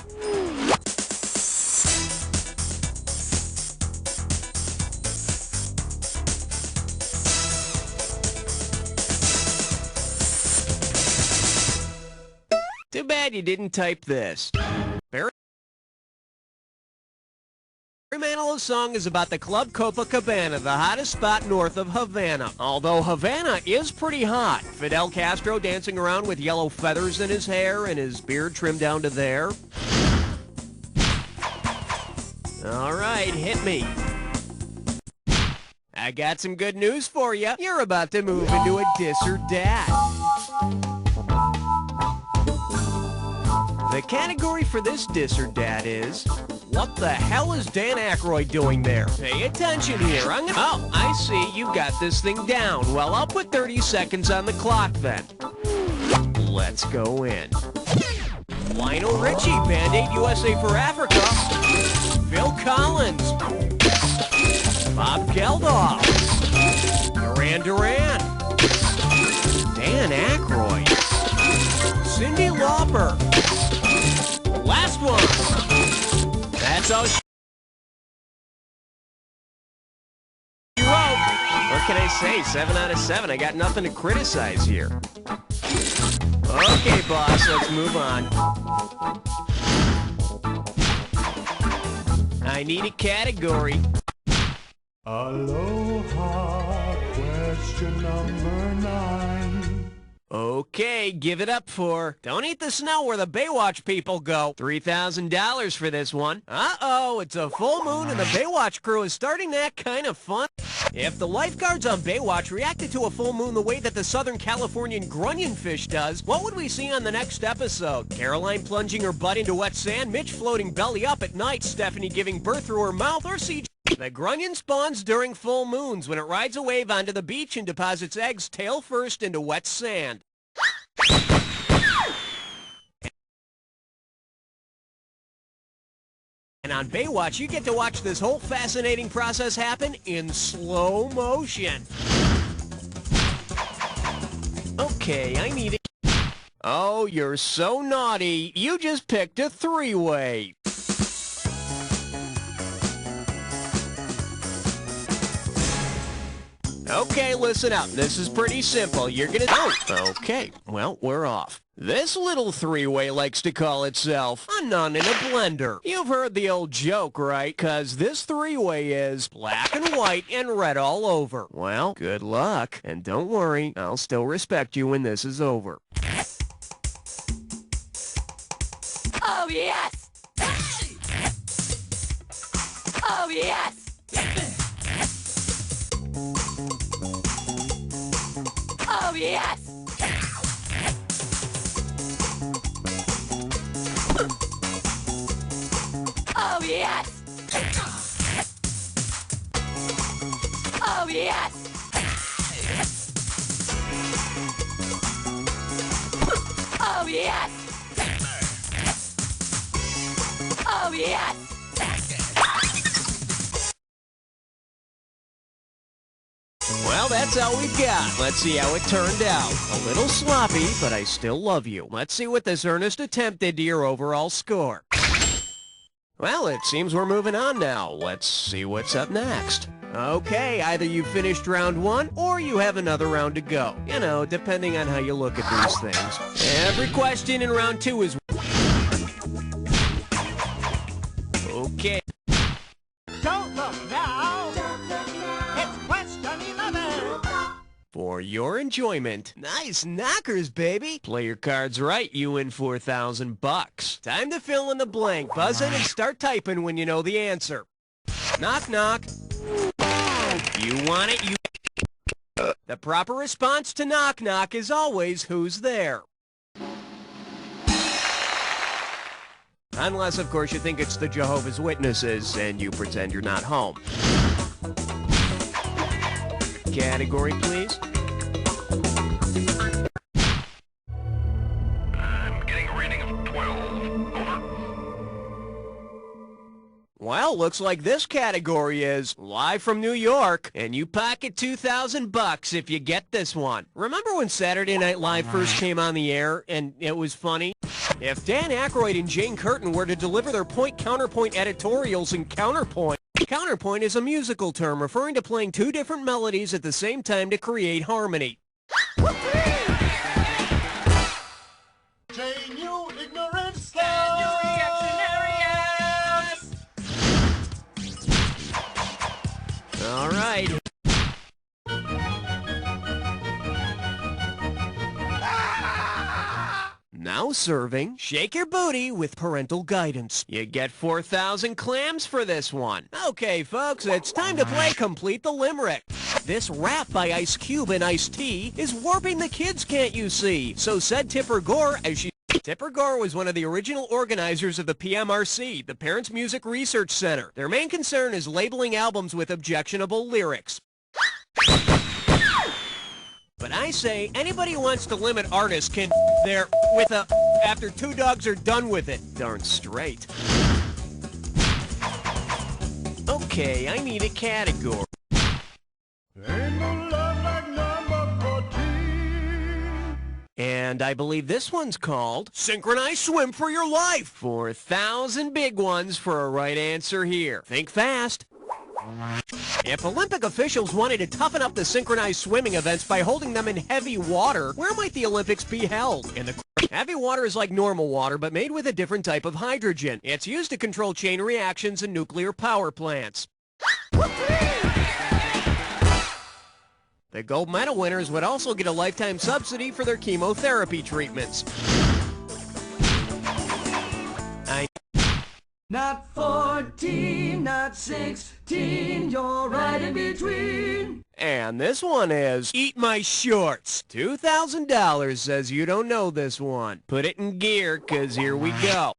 Too bad you didn't type this. Barry Manilow's song is about the Club Copacabana, the hottest spot north of Havana. Although Havana is pretty hot. Fidel Castro dancing around with yellow feathers in his hair and his beard trimmed down to there. All right, hit me. I got some good news for you. You're about to move into a dis or dat. The category for this dis or dat is, what the hell is Dan Aykroyd doing there? Pay attention here. Oh, I see. You got this thing down. Well, I'll put 30 seconds on the clock then. Let's go in. Lionel Richie, Band-Aid USA for Africa. Phil Collins. Bob Geldof. Duran Duran. Dan Aykroyd. Cyndi Lauper. Last one. That's all she wrote. What can I say? 7 out of 7. I got nothing to criticize here. Okay, boss, let's move on. I need a category. Aloha, question number 9. Okay, give it up for Don't Eat the Snow Where the Baywatch People Go. $3,000 for this one. Uh-oh, it's a full moon and the Baywatch crew is starting to act kind of fun. If the lifeguards on Baywatch reacted to a full moon the way that the Southern Californian grunion fish does, what would we see on the next episode? Caroline plunging her butt into wet sand, Mitch floating belly up at night, Stephanie giving birth through her mouth, or CJ? The grunion spawns during full moons when it rides a wave onto the beach and deposits eggs tail first into wet sand. And on Baywatch, you get to watch this whole fascinating process happen in slow motion. Okay, I need it. Oh, you're so naughty. You just picked a three-way. Okay, listen up. This is pretty simple. You're gonna... Oh, okay. Well, we're off. This little three-way likes to call itself a nun in a blender. You've heard the old joke, right? 'Cause this three-way is black and white and red all over. Well, good luck. And don't worry, I'll still respect you when this is over. Oh, yes! Oh, yes! Oh, yes! Oh, yes! Oh, yes! Oh, yes! Oh, yes! Well, that's all we've got. Let's see how it turned out. A little sloppy, but I still love you. Let's see what this earnest attempt did to your overall score. Well, it seems we're moving on now. Let's see what's up next. Okay, either you finished round one or you have another round to go. You know, depending on how you look at these things. Every question in round two is... Okay. Don't look now. It's question 11. For your enjoyment. Nice knockers, baby. Play your cards right, you win $4,000. Time to fill in the blank. Buzz in and start typing when you know the answer. Knock, knock. You want it, you... The proper response to knock, knock is always who's there. Unless, of course, you think it's the Jehovah's Witnesses and you pretend you're not home. Category, please. I'm getting a reading of 12. Over. Well, looks like this category is live from New York, and you pocket $2,000 if you get this one. Remember when Saturday Night Live first came on the air, and it was funny? If Dan Aykroyd and Jane Curtin were to deliver their point-counterpoint editorials in counterpoint, counterpoint is a musical term referring to playing two different melodies at the same time to create harmony. Jane, you ignorant Can you reactionary ass? All right. Now serving, shake your booty with parental guidance. You get 4,000 clams for this one. Okay, folks, it's time to play Complete the Limerick. This rap by Ice Cube and Ice-T is warping the kids, can't you see? So said Tipper Gore as she... Tipper Gore was one of the original organizers of the PMRC, the Parents Music Research Center. Their main concern is labeling albums with objectionable lyrics. But I say, anybody who wants to limit artists can there with a after two dogs are done with it. Darn straight. Okay, I need a category. Ain't no love like number 14. And I believe this one's called Synchronized Swim for Your Life. 4,000 big ones for a right answer here. Think fast. If Olympic officials wanted to toughen up the synchronized swimming events by holding them in heavy water, where might the Olympics be held? In the heavy water is like normal water, but made with a different type of hydrogen. It's used to control chain reactions in nuclear power plants. The gold medal winners would also get a lifetime subsidy for their chemotherapy treatments. Not 14, not 16, you're right in between. And this one is Eat My Shorts. $2,000 says you don't know this one. Put it in gear, 'cause here we go.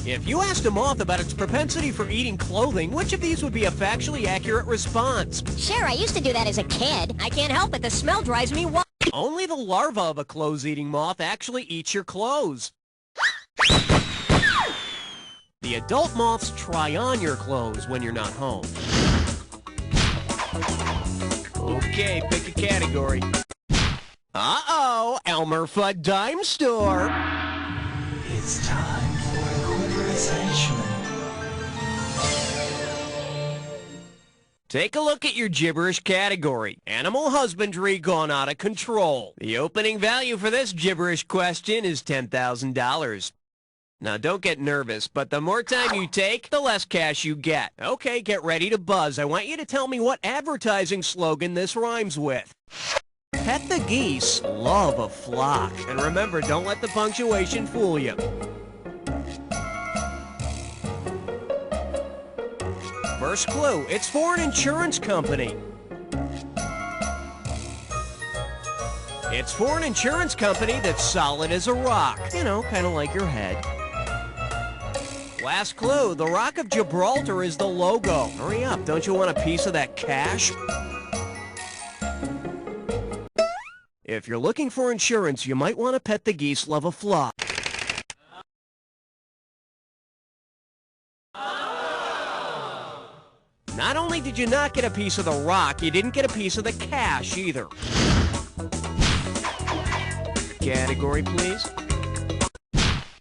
If you asked a moth about its propensity for eating clothing, which of these would be a factually accurate response? Sure, I used to do that as a kid. I can't help it, the smell drives me wild. Only the larva of a clothes-eating moth actually eats your clothes. The adult moths try on your clothes when you're not home. Okay, pick a category. Uh-oh, Elmer Fudd Dime Store. It's time for a quick attachment. Take a look at your gibberish category. Animal husbandry gone out of control. The opening value for this gibberish question is $10,000. Now, don't get nervous, but the more time you take, the less cash you get. Okay, get ready to buzz. I want you to tell me what advertising slogan this rhymes with. Pet the geese, love a flock. And remember, don't let the punctuation fool you. First clue, it's for an insurance company. It's for an insurance company that's solid as a rock. You know, kind of like your head. Last clue, the Rock of Gibraltar is the logo. Hurry up, don't you want a piece of that cash? If you're looking for insurance, you might want to pet the geese, love a flock. Not only did you not get a piece of the rock, you didn't get a piece of the cash either. Category, please.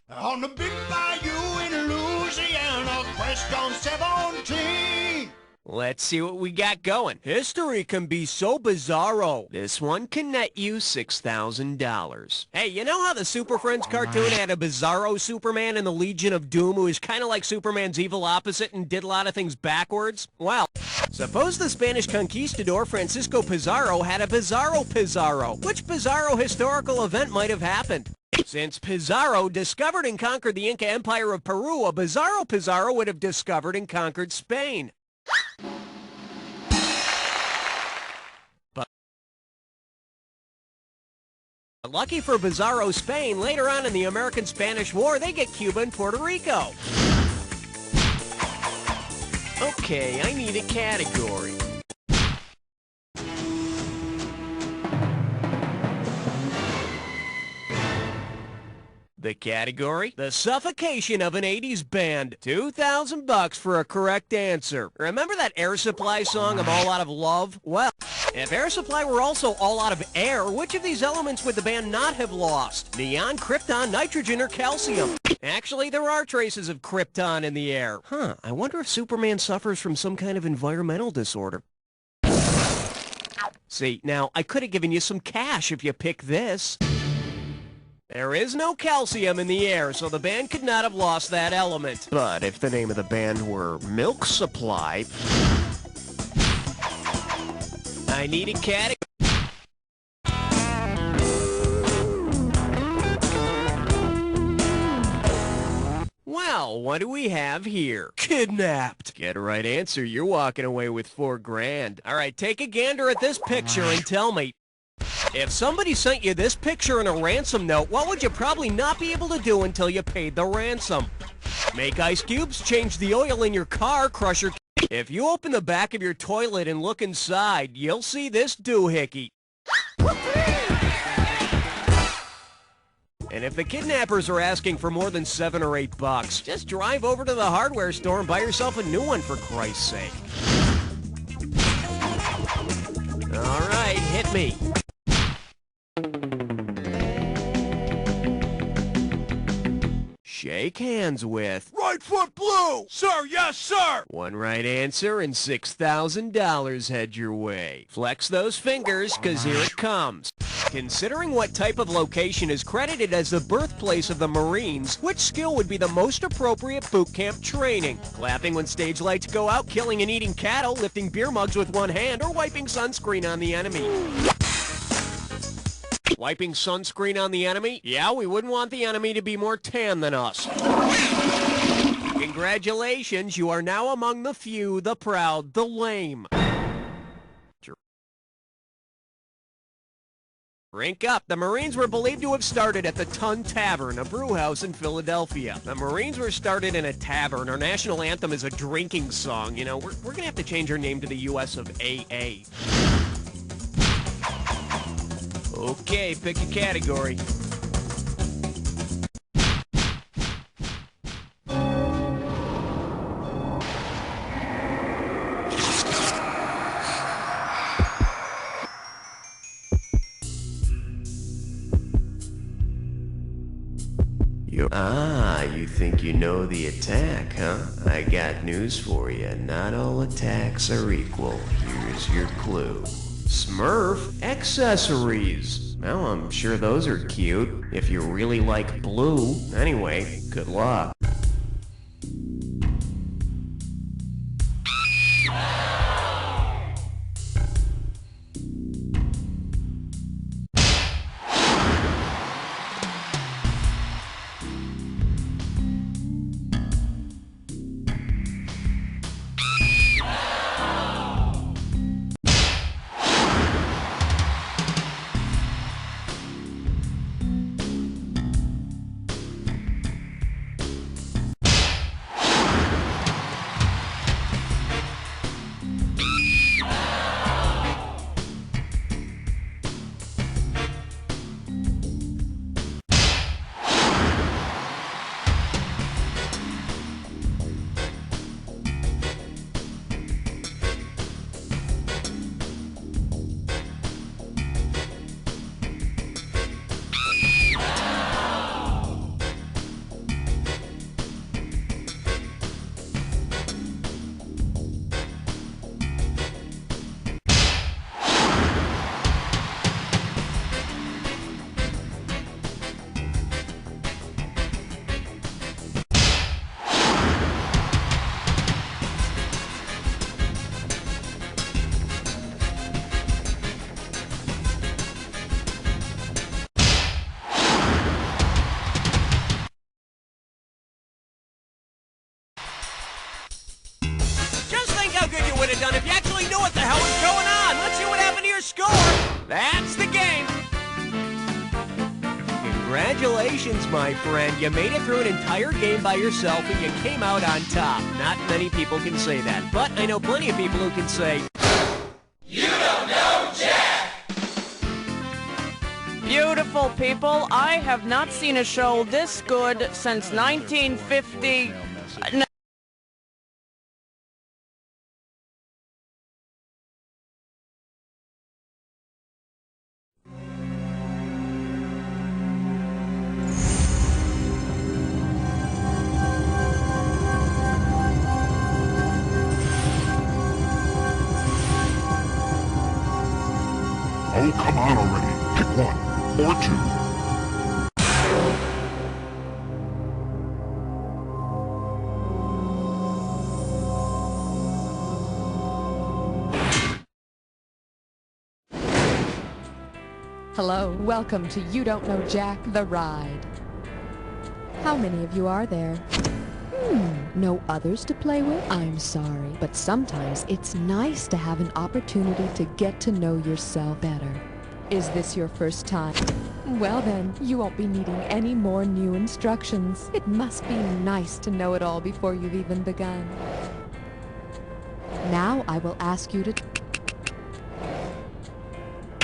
On the big bayou in Louisiana, crest on 17. Let's see what we got going. History can be so bizarro. This one can net you $6,000. Hey, you know how the Super Friends cartoon had a bizarro Superman in the Legion of Doom who is kind of like Superman's evil opposite and did a lot of things backwards? Well, suppose the Spanish conquistador Francisco Pizarro had a bizarro Pizarro. Which bizarro historical event might have happened? Since Pizarro discovered and conquered the Inca Empire of Peru, a bizarro Pizarro would have discovered and conquered Spain. But lucky for Bizarro Spain, later on in the American-Spanish War, they get Cuba and Puerto Rico. Okay, I need a category. The category? The suffocation of an 80s band. $2,000 for a correct answer. Remember that Air Supply song, I'm All Out of Love? Well, if Air Supply were also all out of air, which of these elements would the band not have lost? Neon, krypton, nitrogen, or calcium? Actually, there are traces of krypton in the air. I wonder if Superman suffers from some kind of environmental disorder. See, now, I could have given you some cash if you picked this. There is no calcium in the air, so the band could not have lost that element. But if the name of the band were Milk Supply, I need a category. Well, what do we have here? Kidnapped. Get a right answer, you're walking away with $4,000. All right, take a gander at this picture and tell me, if somebody sent you this picture and a ransom note, what would you probably not be able to do until you paid the ransom? Make ice cubes, change the oil in your car, crush your... If you open the back of your toilet and look inside, you'll see this doohickey. And if the kidnappers are asking for more than $7 or $8, just drive over to the hardware store and buy yourself a new one, for Christ's sake. All right, hit me. Shake hands with... Right foot blue! Sir, yes, sir! One right answer and $6,000 head your way. Flex those fingers, 'cause here it comes. Considering what type of location is credited as the birthplace of the Marines, which skill would be the most appropriate boot camp training? Clapping when stage lights go out, killing and eating cattle, lifting beer mugs with one hand, or wiping sunscreen on the enemy? Wiping sunscreen on the enemy? Yeah, we wouldn't want the enemy to be more tan than us. Congratulations, you are now among the few, the proud, the lame. Drink up. The Marines were believed to have started at the Tun Tavern, a brew house in Philadelphia. The Marines were started in a tavern. Our national anthem is a drinking song. You know, we're going to have to change our name to the U.S. of AA. Okay, pick a category. You think you know the attack, huh? I got news for you. Not all attacks are equal. Here's your clue. Smurf accessories. Well, I'm sure those are cute, if you really like blue. Anyway, good luck. How good you would have done if you actually knew what the hell was going on. Let's see what happened to your score. That's the game. Congratulations, my friend. You made it through an entire game by yourself and you came out on top. Not many people can say that, but I know plenty of people who can say, You don't know Jack! Beautiful people, I have not seen a show this good since 1950. Oh, come on already. Pick one. Or two. Hello, welcome to You Don't Know Jack, the ride. How many of you are there? No others to play with? I'm sorry, but sometimes it's nice to have an opportunity to get to know yourself better. Is this your first time? Well then, you won't be needing any more new instructions. It must be nice to know it all before you've even begun. Now I will ask you to...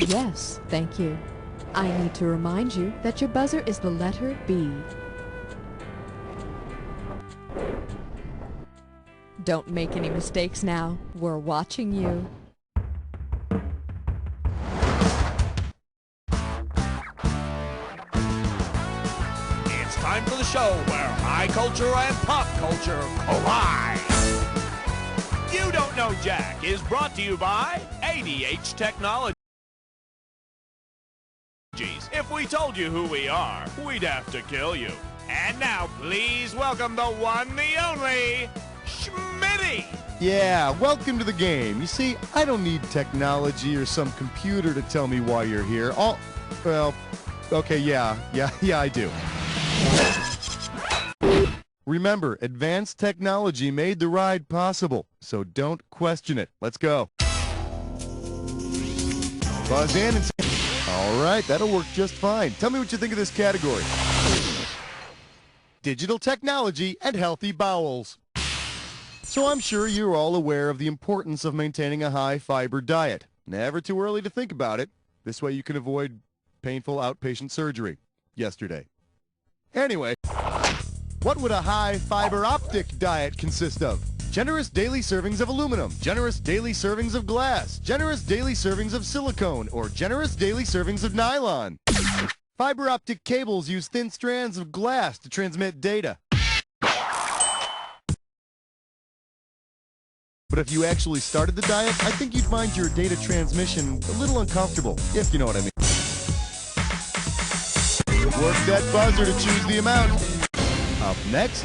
Yes, thank you. I need to remind you that your buzzer is the letter B. Don't make any mistakes now. We're watching you. It's time for the show where high culture and pop culture collide. You Don't Know Jack is brought to you by ADH Technology. If we told you who we are, we'd have to kill you. And now, please welcome the one, the only, Schmitty! Yeah, welcome to the game. You see, I don't need technology or some computer to tell me why you're here. Well, okay, yeah, I do. Remember, advanced technology made the ride possible, so don't question it. Let's go. Buzz in and say... All right, that'll work just fine. Tell me what you think of this category. Digital technology and healthy bowels. So I'm sure you're all aware of the importance of maintaining a high-fiber diet. Never too early to think about it. This way you can avoid painful outpatient surgery. Yesterday. Anyway, what would a high-fiber optic diet consist of? Generous daily servings of aluminum, generous daily servings of glass, generous daily servings of silicone, or generous daily servings of nylon. Fiber optic cables use thin strands of glass to transmit data. But if you actually started the diet, I think you'd find your data transmission a little uncomfortable, if you know what I mean. Work that buzzer to choose the amount. Up next,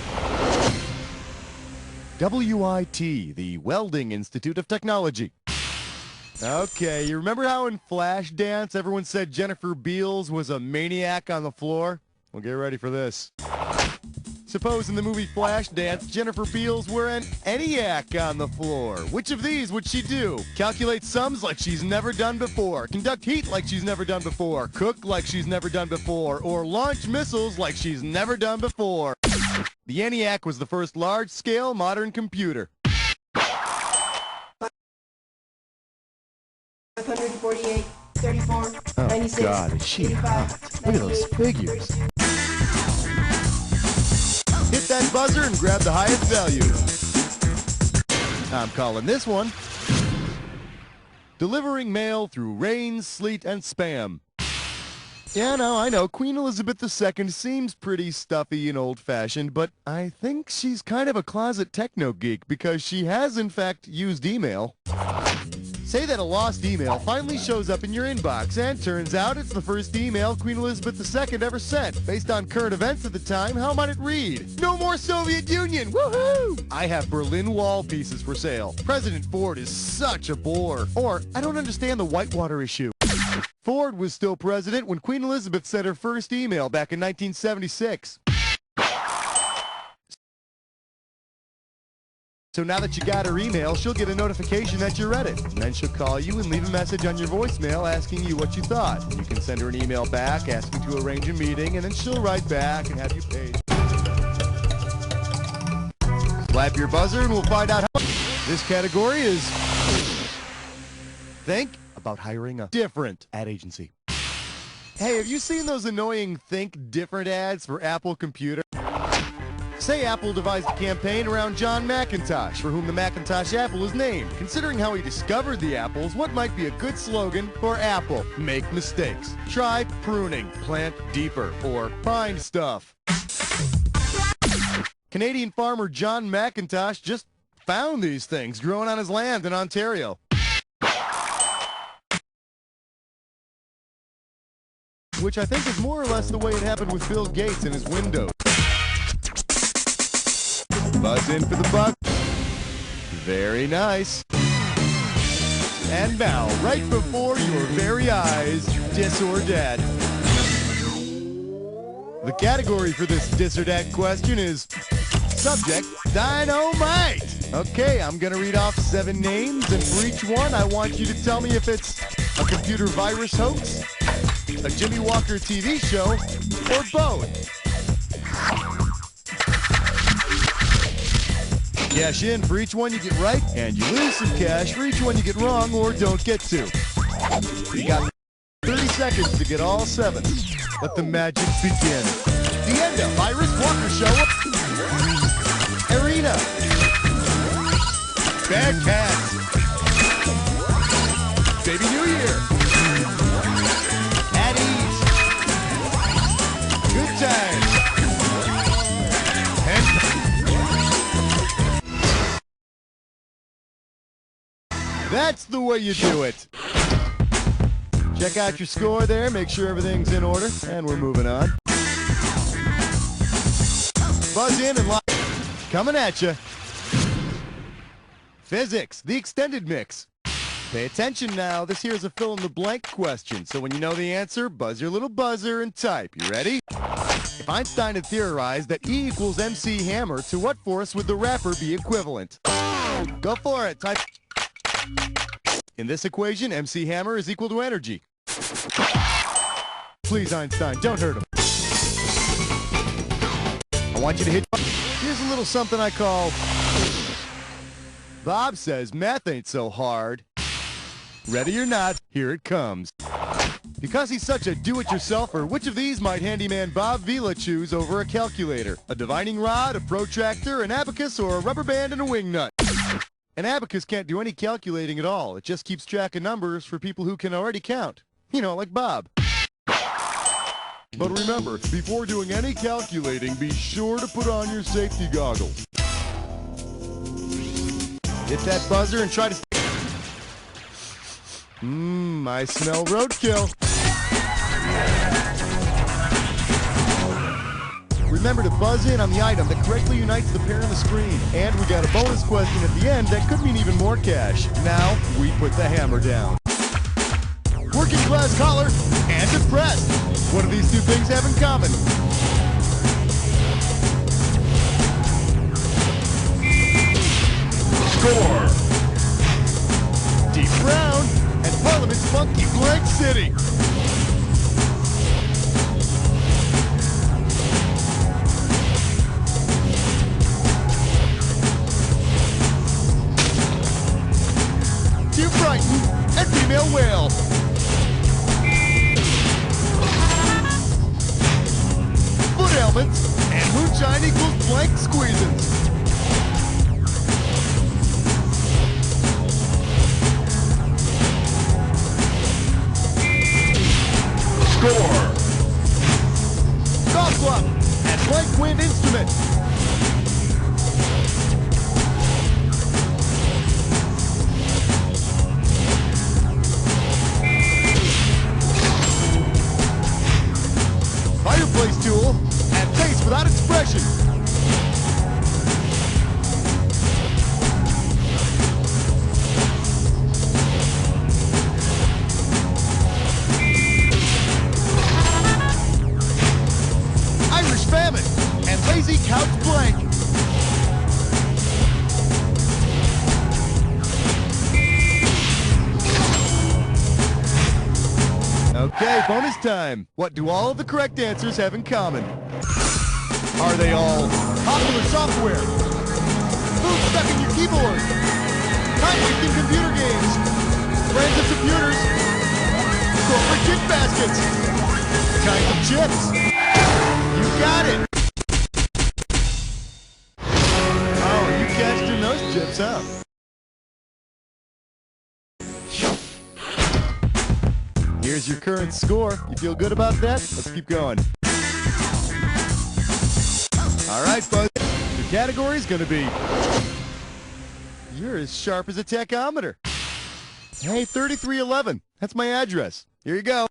WIT, the Welding Institute of Technology. Okay, you remember how in Flashdance everyone said Jennifer Beals was a maniac on the floor? Well, get ready for this. Suppose in the movie Flashdance, Jennifer Beals were an ENIAC on the floor. Which of these would she do? Calculate sums like she's never done before, conduct heat like she's never done before, cook like she's never done before, or launch missiles like she's never done before. The ENIAC was the first large-scale modern computer. 548, 34, 96, God, is she hot. Look at those figures. Hit that buzzer and grab the highest value. I'm calling this one delivering mail through rain, sleet, and spam. Yeah, no, I know. Queen Elizabeth II seems pretty stuffy and old-fashioned, but I think she's kind of a closet techno geek because she has, in fact, used email. Say that a lost email finally shows up in your inbox, and turns out it's the first email Queen Elizabeth II ever sent. Based on current events at the time, how might it read? No more Soviet Union! Woohoo! I have Berlin Wall pieces for sale. President Ford is such a bore. Or, I don't understand the Whitewater issue. Ford was still president when Queen Elizabeth sent her first email back in 1976. So now that you got her email, she'll get a notification that you read it. And then she'll call you and leave a message on your voicemail asking you what you thought. And you can send her an email back asking to arrange a meeting, and then she'll write back and have you paid. Slap your buzzer and we'll find out how much. This category is think about hiring a different ad agency. Hey, have you seen those annoying Think Different ads for Apple Computer? Say Apple devised a campaign around John McIntosh, for whom the Macintosh Apple is named. Considering how he discovered the apples, what might be a good slogan for Apple? Make mistakes. Try pruning. Plant deeper. Or find stuff. Canadian farmer John McIntosh just found these things growing on his land in Ontario. Which I think is more or less the way it happened with Bill Gates and his Windows. Buzz in for the buck. Very nice. And now, right before your very eyes, Dis or Dad. The category for this Dis or Dad question is subject, dynamite. Okay, I'm going to read off 7 names, and for each one, I want you to tell me if it's a computer virus hoax, a Jimmy Walker TV show, or both. Cash in for each one you get right, and you lose some cash for each one you get wrong or don't get to. You got 30 seconds to get all 7. Let the magic begin. The end of Iris Walker Show. Arena. Bad Cats. Baby New Year. At Ease. Good Times. That's the way you do it. Check out your score there, make sure everything's in order, and we're moving on. Buzz in and live. Coming at you. Physics, the extended mix. Pay attention now, this here's a fill-in-the-blank question, so when you know the answer, buzz your little buzzer and type. You ready? If Einstein had theorized that E equals MC Hammer, to what force would the rapper be equivalent? Go for it, type. In this equation, MC Hammer is equal to energy. Please, Einstein, don't hurt him. I want you to hit... Here's a little something I call... Bob says math ain't so hard. Ready or not, here it comes. Because he's such a do-it-yourselfer, which of these might handyman Bob Vila choose over a calculator? A divining rod, a protractor, an abacus, or a rubber band and a wing nut? An abacus can't do any calculating at all. It just keeps track of numbers for people who can already count. You know, like Bob. But remember, before doing any calculating, be sure to put on your safety goggles. Hit that buzzer and try to... I smell roadkill. Remember to buzz in on the item that correctly unites the pair on the screen. And we got a bonus question at the end that could mean even more cash. Now, we put the hammer down. Working class collar and depressed. What do these two things have in common? Score! Deep Brown and Parliament's funky Blank City. Dear Brighton and Female Whale. Foot helmets and moonshine equals blank squeezins. Score! Golf club and blank wind instrument. Fireplace tool and face without expression. Irish famine and lazy couch blank. Okay, bonus time. What do all of the correct answers have in common? Are they all popular software? Food stuck in your keyboard? Time-wasting computer games? Brands of computers? Corporate gift baskets? Kinds of chips? You got it! Oh, you cashed in those chips, huh? Here's your current score. You feel good about that? Let's keep going. All right, Buzz. Your category is going to be... You're as sharp as a tachometer. Hey, 3311. That's my address. Here you go.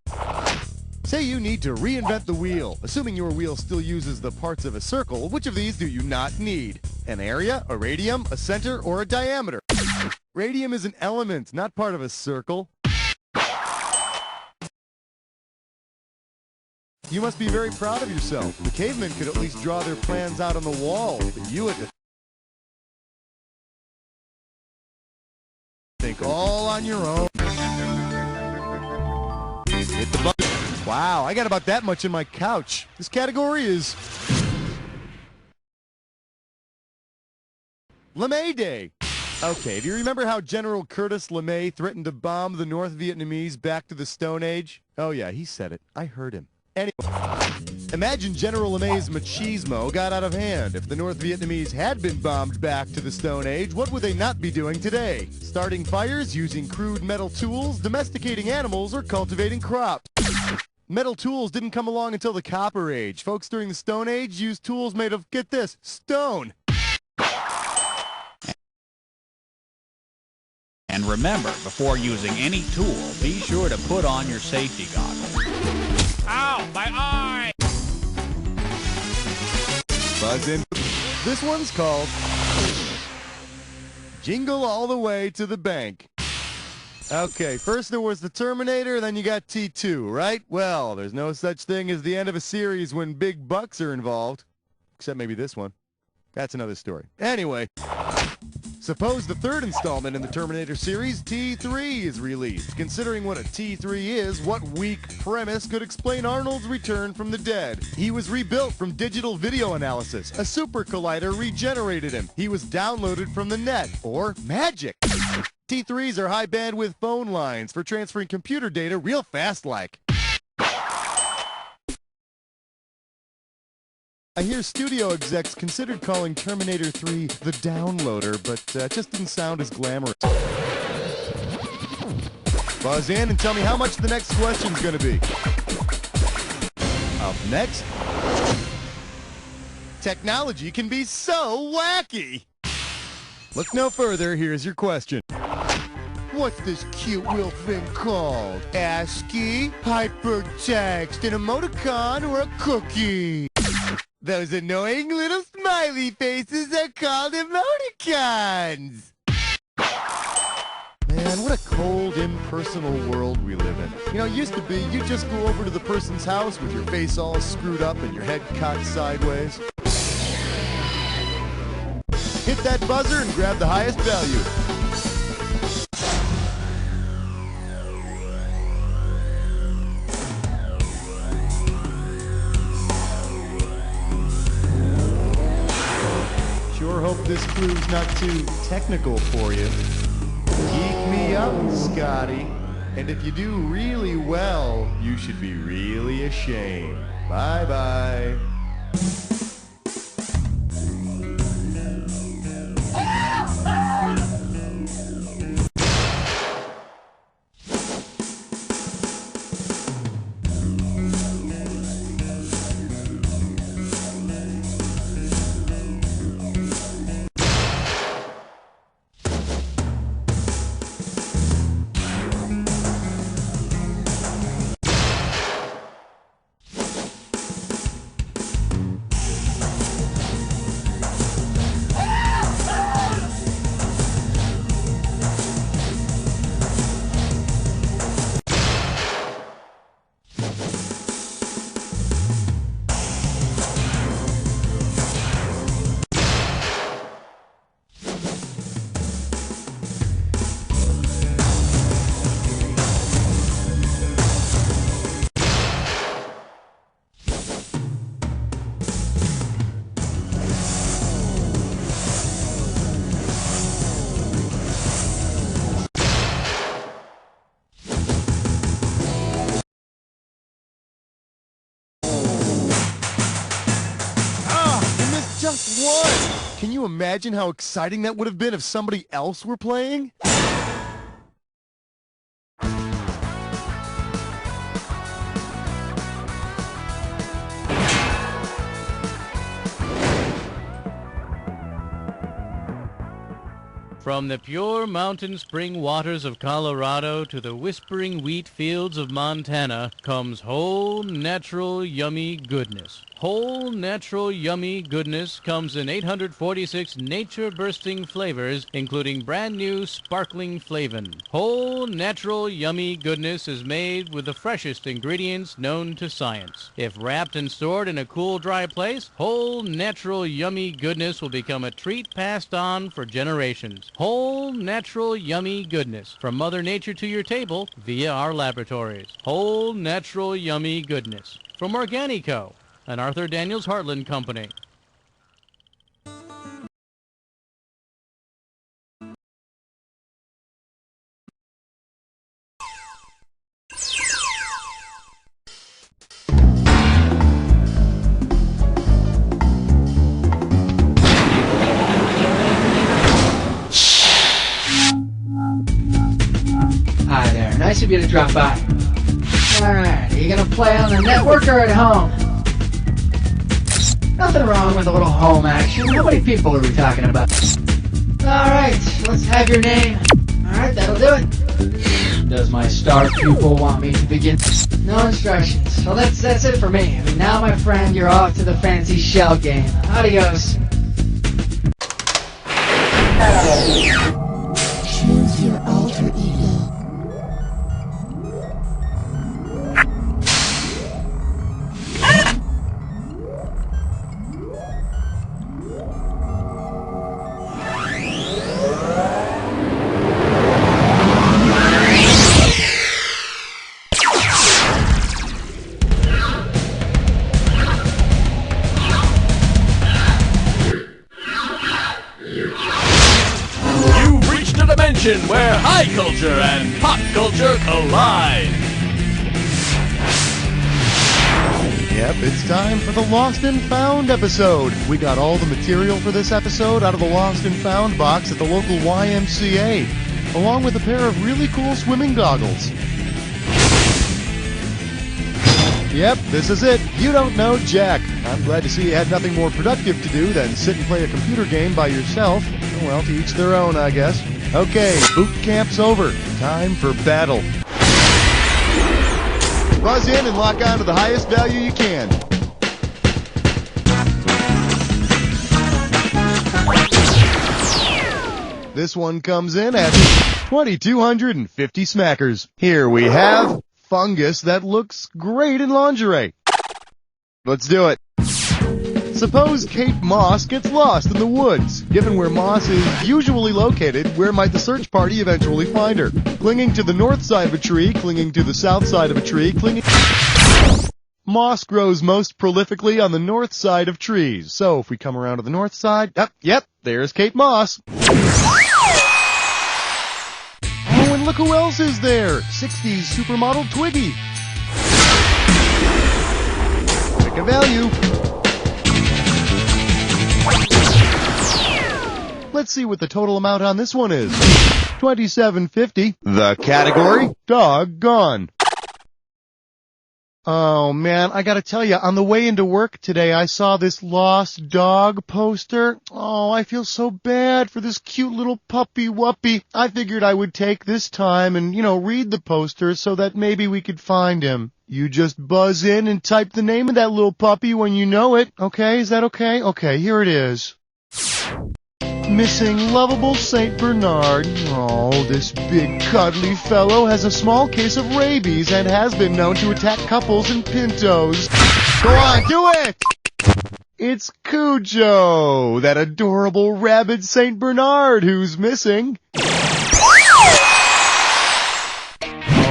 Say you need to reinvent the wheel. Assuming your wheel still uses the parts of a circle, which of these do you not need? An area, a radium, a center, or a diameter? Radium is an element, not part of a circle. You must be very proud of yourself. The cavemen could at least draw their plans out on the wall, but you had to think all on your own. Hit the button. Wow, I got about that much in my couch. This category is LeMay Day. Okay, do you remember how General Curtis LeMay threatened to bomb the North Vietnamese back to the Stone Age? Oh yeah, he said it. I heard him. Anyway, imagine General LeMay's machismo got out of hand. If the North Vietnamese had been bombed back to the Stone Age, what would they not be doing today? Starting fires, using crude metal tools, domesticating animals, or cultivating crops? Metal tools didn't come along until the Copper Age. Folks during the Stone Age used tools made of, get this, stone. And remember, before using any tool, be sure to put on your safety goggles. Ow, my eye! Buzz in. This one's called Jingle All the Way to the Bank. Okay, first there was the Terminator, then you got T2, right? Well, there's no such thing as the end of a series when big bucks are involved. Except maybe this one. That's another story. Anyway, suppose the third installment in the Terminator series, T3, is released. Considering what a T3 is, what weak premise could explain Arnold's return from the dead? He was rebuilt from digital video analysis. A super collider regenerated him. He was downloaded from the net. Or magic. T3s are high bandwidth phone lines for transferring computer data real fast like. I hear studio execs considered calling Terminator 3 the downloader, but it just didn't sound as glamorous. Buzz in and tell me how much the next question's going to be. Up next, technology can be so wacky. Look no further, here's your question. What's this cute little thing called? ASCII, hypertext, an emoticon, or a cookie? Those annoying little smiley faces are called emoticons. Man, what a cold, impersonal world we live in. You know, it used to be you just go over to the person's house with your face all screwed up and your head cocked sideways. Hit that buzzer and grab the highest value. Sure hope this clue's not too technical for you. Geek me up, Scotty. And if you do really well, you should be really ashamed. Bye-bye. Just one! Can you imagine how exciting that would have been if somebody else were playing? From the pure mountain spring waters of Colorado to the whispering wheat fields of Montana comes whole, natural, yummy goodness. Whole, natural, yummy goodness comes in 846 nature-bursting flavors, including brand new sparkling flavin. Whole, natural, yummy goodness is made with the freshest ingredients known to science. If wrapped and stored in a cool, dry place, whole, natural, yummy goodness will become a treat passed on for generations. Whole, natural, yummy goodness from Mother Nature to your table via our laboratories. Whole, natural, yummy goodness from Organico, an Arthur Daniels Heartland company. Hi there, nice of you to drop by. Alright, are you gonna play on the network or at home? Nothing wrong with a little home action. How many people are we talking about? Alright, let's have your name. Alright, that'll do it. Does my star pupil want me to begin? No instructions. Well, that's it for me. I mean, now, my friend, you're off to the fancy shell game. Adios. Choose your alter ego. Where high culture and pop culture collide. Yep, it's time for the Lost and Found episode. We got all the material for this episode out of the Lost and Found box at the local YMCA, along with a pair of really cool swimming goggles. Yep, this is it. You don't know Jack. I'm glad to see you had nothing more productive to do than sit and play a computer game by yourself. Oh, well, to each their own, I guess. Okay, boot camp's over. Time for battle. Buzz in and lock on to the highest value you can. This one comes in at 2,250 smackers. Here we have fungus that looks great in lingerie. Let's do it. Suppose Kate Moss gets lost in the woods. Given where Moss is usually located, where might the search party eventually find her? Clinging to the north side of a tree, clinging to the south side of a tree, clinging... Moss grows most prolifically on the north side of trees. So if we come around to the north side, yep, there's Kate Moss. Oh, and look who else is there. 60s supermodel Twiggy. Pick a value. Let's see what the total amount on this one is. $27.50. The category, doggone. Oh, man, I gotta tell you, on the way into work today, I saw this lost dog poster. Oh, I feel so bad for this cute little puppy wuppy. I figured I would take this time and, read the poster so that maybe we could find him. You just buzz in and type the name of that little puppy when you know it. Okay, is that okay? Okay, here it is. Missing lovable St. Bernard. Oh, this big cuddly fellow has a small case of rabies and has been known to attack couples in Pintos. Go on, do it! It's Cujo, that adorable rabid St. Bernard who's missing.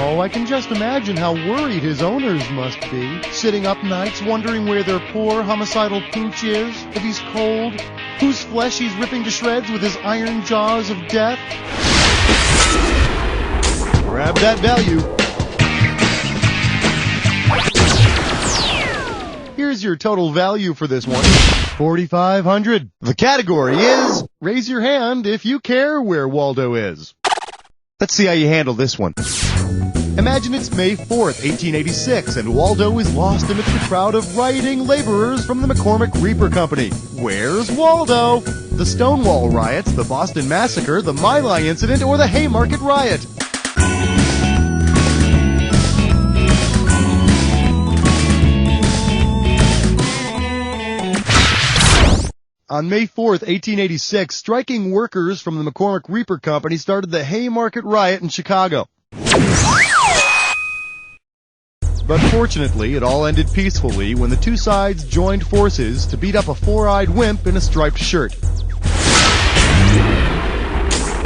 Oh, I can just imagine how worried his owners must be, sitting up nights wondering where their poor homicidal pooch is, if he's cold, whose flesh he's ripping to shreds with his iron jaws of death. Grab that value. Here's your total value for this one. $4,500. The category is, raise your hand if you care where Waldo is. Let's see how you handle this one. Imagine it's May 4th, 1886, and Waldo is lost amidst a crowd of rioting laborers from the McCormick Reaper Company. Where's Waldo? The Stonewall Riots, the Boston Massacre, the My Lai Incident, or the Haymarket Riot? On May 4th, 1886, striking workers from the McCormick Reaper Company started the Haymarket Riot in Chicago. But fortunately, it all ended peacefully when the two sides joined forces to beat up a four-eyed wimp in a striped shirt.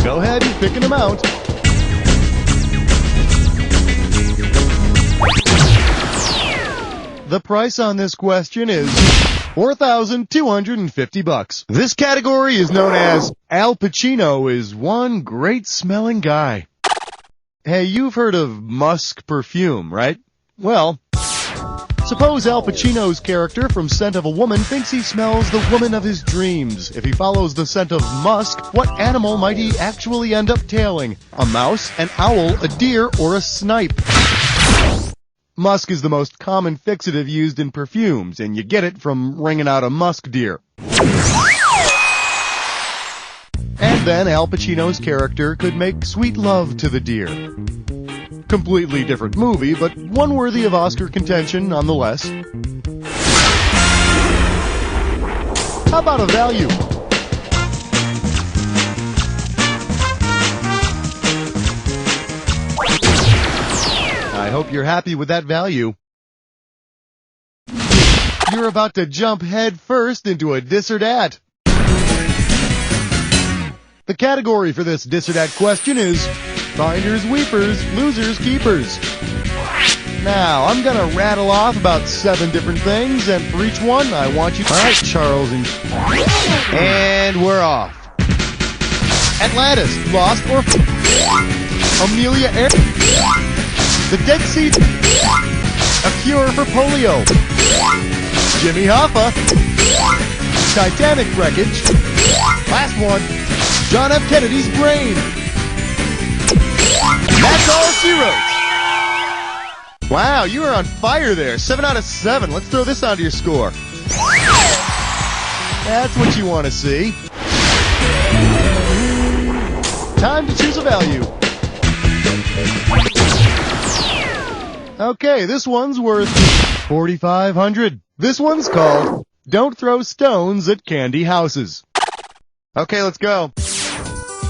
Go ahead and pick an amount. The price on this question is $4,250. This category is known as Al Pacino is one great smelling guy. Hey, you've heard of Musk perfume, right? Well, suppose Al Pacino's character from Scent of a Woman thinks he smells the woman of his dreams. If he follows the scent of musk, what animal might he actually end up tailing? A mouse, an owl, a deer, or a snipe? Musk is the most common fixative used in perfumes, and you get it from wringing out a musk deer. And then Al Pacino's character could make sweet love to the deer. Completely different movie, but one worthy of Oscar contention nonetheless. How about a value? I hope you're happy with that value. You're about to jump head first into a dis or dat. The category for this dis or dat question is Finders, Weepers, Losers, Keepers. Now, I'm gonna rattle off about 7 different things, and for each one, I want you... Alright, Charles, and we're off. Atlantis, Lost or... Amelia Air... The Dead Sea... A Cure for Polio... Jimmy Hoffa... Titanic Wreckage... Last one... John F. Kennedy's Brain... That's all she wrote. Wow, you are on fire there. 7 out of 7. Let's throw this onto your score. That's what you want to see. Time to choose a value. Okay, this one's worth $4,500. This one's called Don't Throw Stones at Candy Houses. Okay, let's go.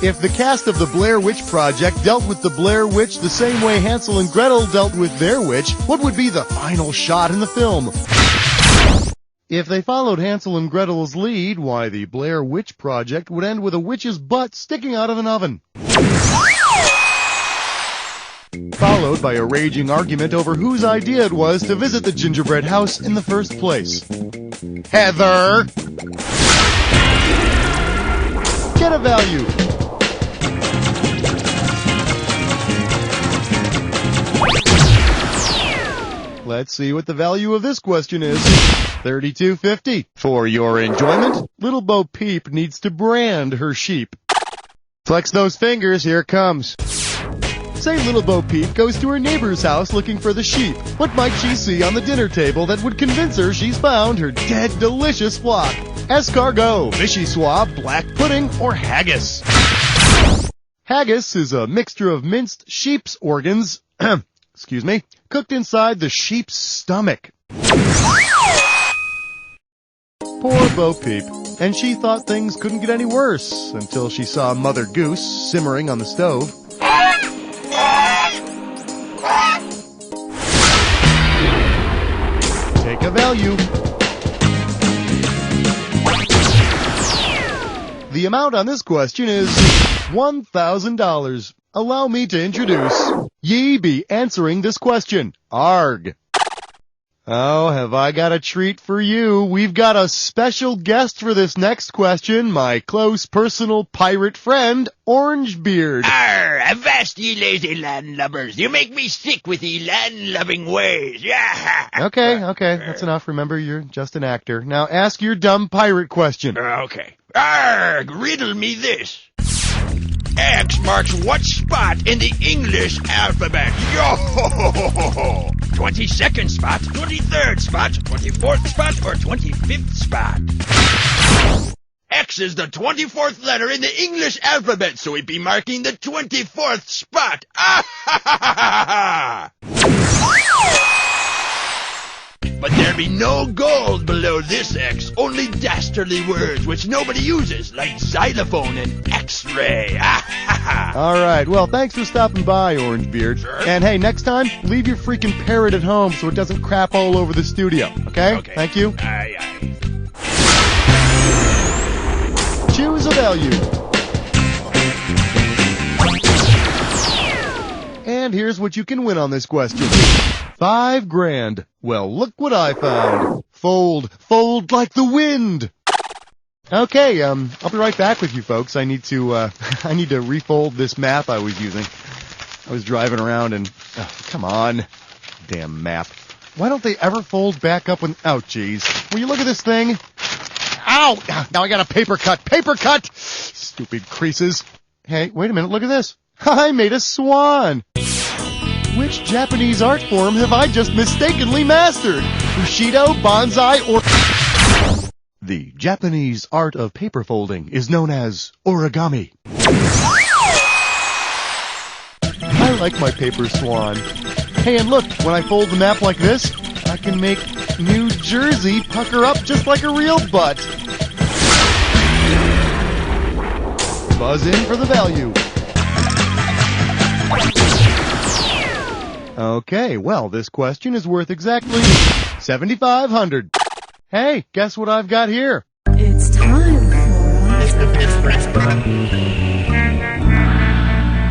If the cast of the Blair Witch Project dealt with the Blair Witch the same way Hansel and Gretel dealt with their witch, what would be the final shot in the film? If they followed Hansel and Gretel's lead, why, the Blair Witch Project would end with a witch's butt sticking out of an oven. Followed by a raging argument over whose idea it was to visit the gingerbread house in the first place. Heather! Get a value. Let's see what the value of this question is. $32.50. For your enjoyment, Little Bo Peep needs to brand her sheep. Flex those fingers, here it comes. Say Little Bo Peep goes to her neighbor's house looking for the sheep. What might she see on the dinner table that would convince her she's found her dead delicious flock? Escargot, vichyssoise, black pudding, or haggis? Haggis is a mixture of minced sheep's organs, excuse me, cooked inside the sheep's stomach. Poor Bo Peep, and she thought things couldn't get any worse until she saw Mother Goose simmering on the stove. Take a value. The amount on this question is $1,000. Allow me to introduce ye be answering this question. Arg. Oh, have I got a treat for you. We've got a special guest for this next question, my close personal pirate friend, Orangebeard. Arr, avast ye lazy landlubbers. You make me sick with ye land-loving ways. Yeah. Okay, that's enough. Remember, you're just an actor. Now ask your dumb pirate question. Okay. Arg, riddle me this. X marks what spot in the English alphabet? Yo! 22nd spot, 23rd spot, 24th spot, or 25th spot? X is the 24th letter in the English alphabet, so we'd be marking the 24th spot. Ah ha ha ha ha! But there be no gold below this X, only dastardly words which nobody uses, like xylophone and X-ray. All right, well, thanks for stopping by, Orangebeard. Sure. And hey, next time, leave your freaking parrot at home so it doesn't crap all over the studio, okay? Okay. Thank you. Aye, aye. Choose a value. And here's what you can win on this question. $5,000. Well, look what I found. Fold like the wind. Okay, I'll be right back with you folks. I need to refold this map I was using. I was driving around and, come on. Damn map. Why don't they ever fold back up when, oh jeez. Will you look at this thing? Ow! Now I got a paper cut. Paper cut! Stupid creases. Hey, wait a minute, look at this. I made a swan. Which Japanese art form have I just mistakenly mastered? Bushido, bonsai, or... The Japanese art of paper folding is known as origami. I like my paper swan. Hey, and look, when I fold the map like this, I can make New Jersey pucker up just like a real butt. Buzz in for the value. Okay, well, this question is worth exactly $7,500. Hey, guess what I've got here? It's time for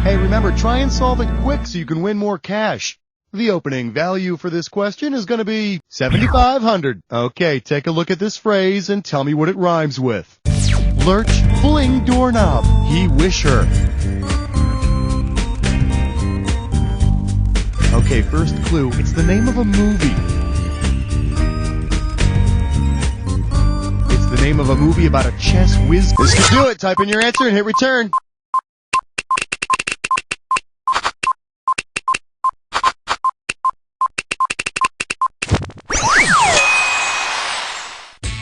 Hey, remember, try and solve it quick so you can win more cash. The opening value for this question is going to be $7,500. Okay, take a look at this phrase and tell me what it rhymes with. Lurch, fling doorknob, he wish her. Okay, first clue. It's the name of a movie. It's the name of a movie about a chess whiz. This could do it. Type in your answer and hit return.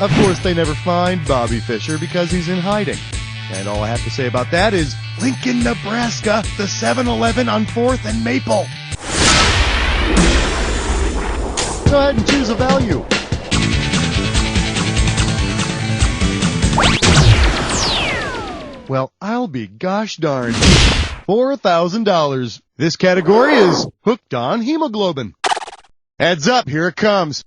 Of course, they never find Bobby Fischer because he's in hiding. And all I have to say about that is Lincoln, Nebraska, the 7-Eleven on 4th and Maple. Go ahead and choose a value. Well, I'll be gosh darned. $4,000. This category is hooked on hemoglobin. Heads up, here it comes.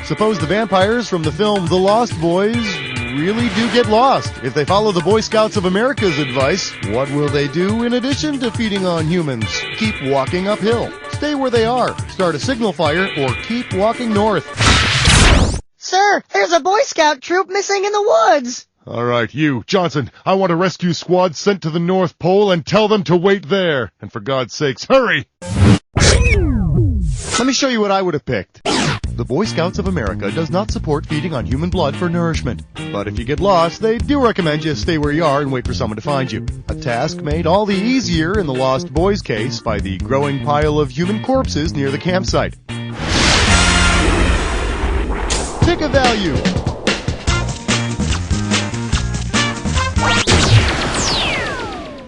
Suppose the vampires from the film The Lost Boys really do get lost. If they follow the Boy Scouts of America's advice, what will they do in addition to feeding on humans? Keep walking uphill. Stay where they are. Start a signal fire or keep walking north. Sir, there's a Boy Scout troop missing in the woods. All right, you, Johnson, I want a rescue squad sent to the North Pole and tell them to wait there. And for God's sakes, hurry! Let me show you what I would have picked. The Boy Scouts of America does not support feeding on human blood for nourishment. But if you get lost, they do recommend you stay where you are and wait for someone to find you. A task made all the easier in the Lost Boys case by the growing pile of human corpses near the campsite. Pick a value.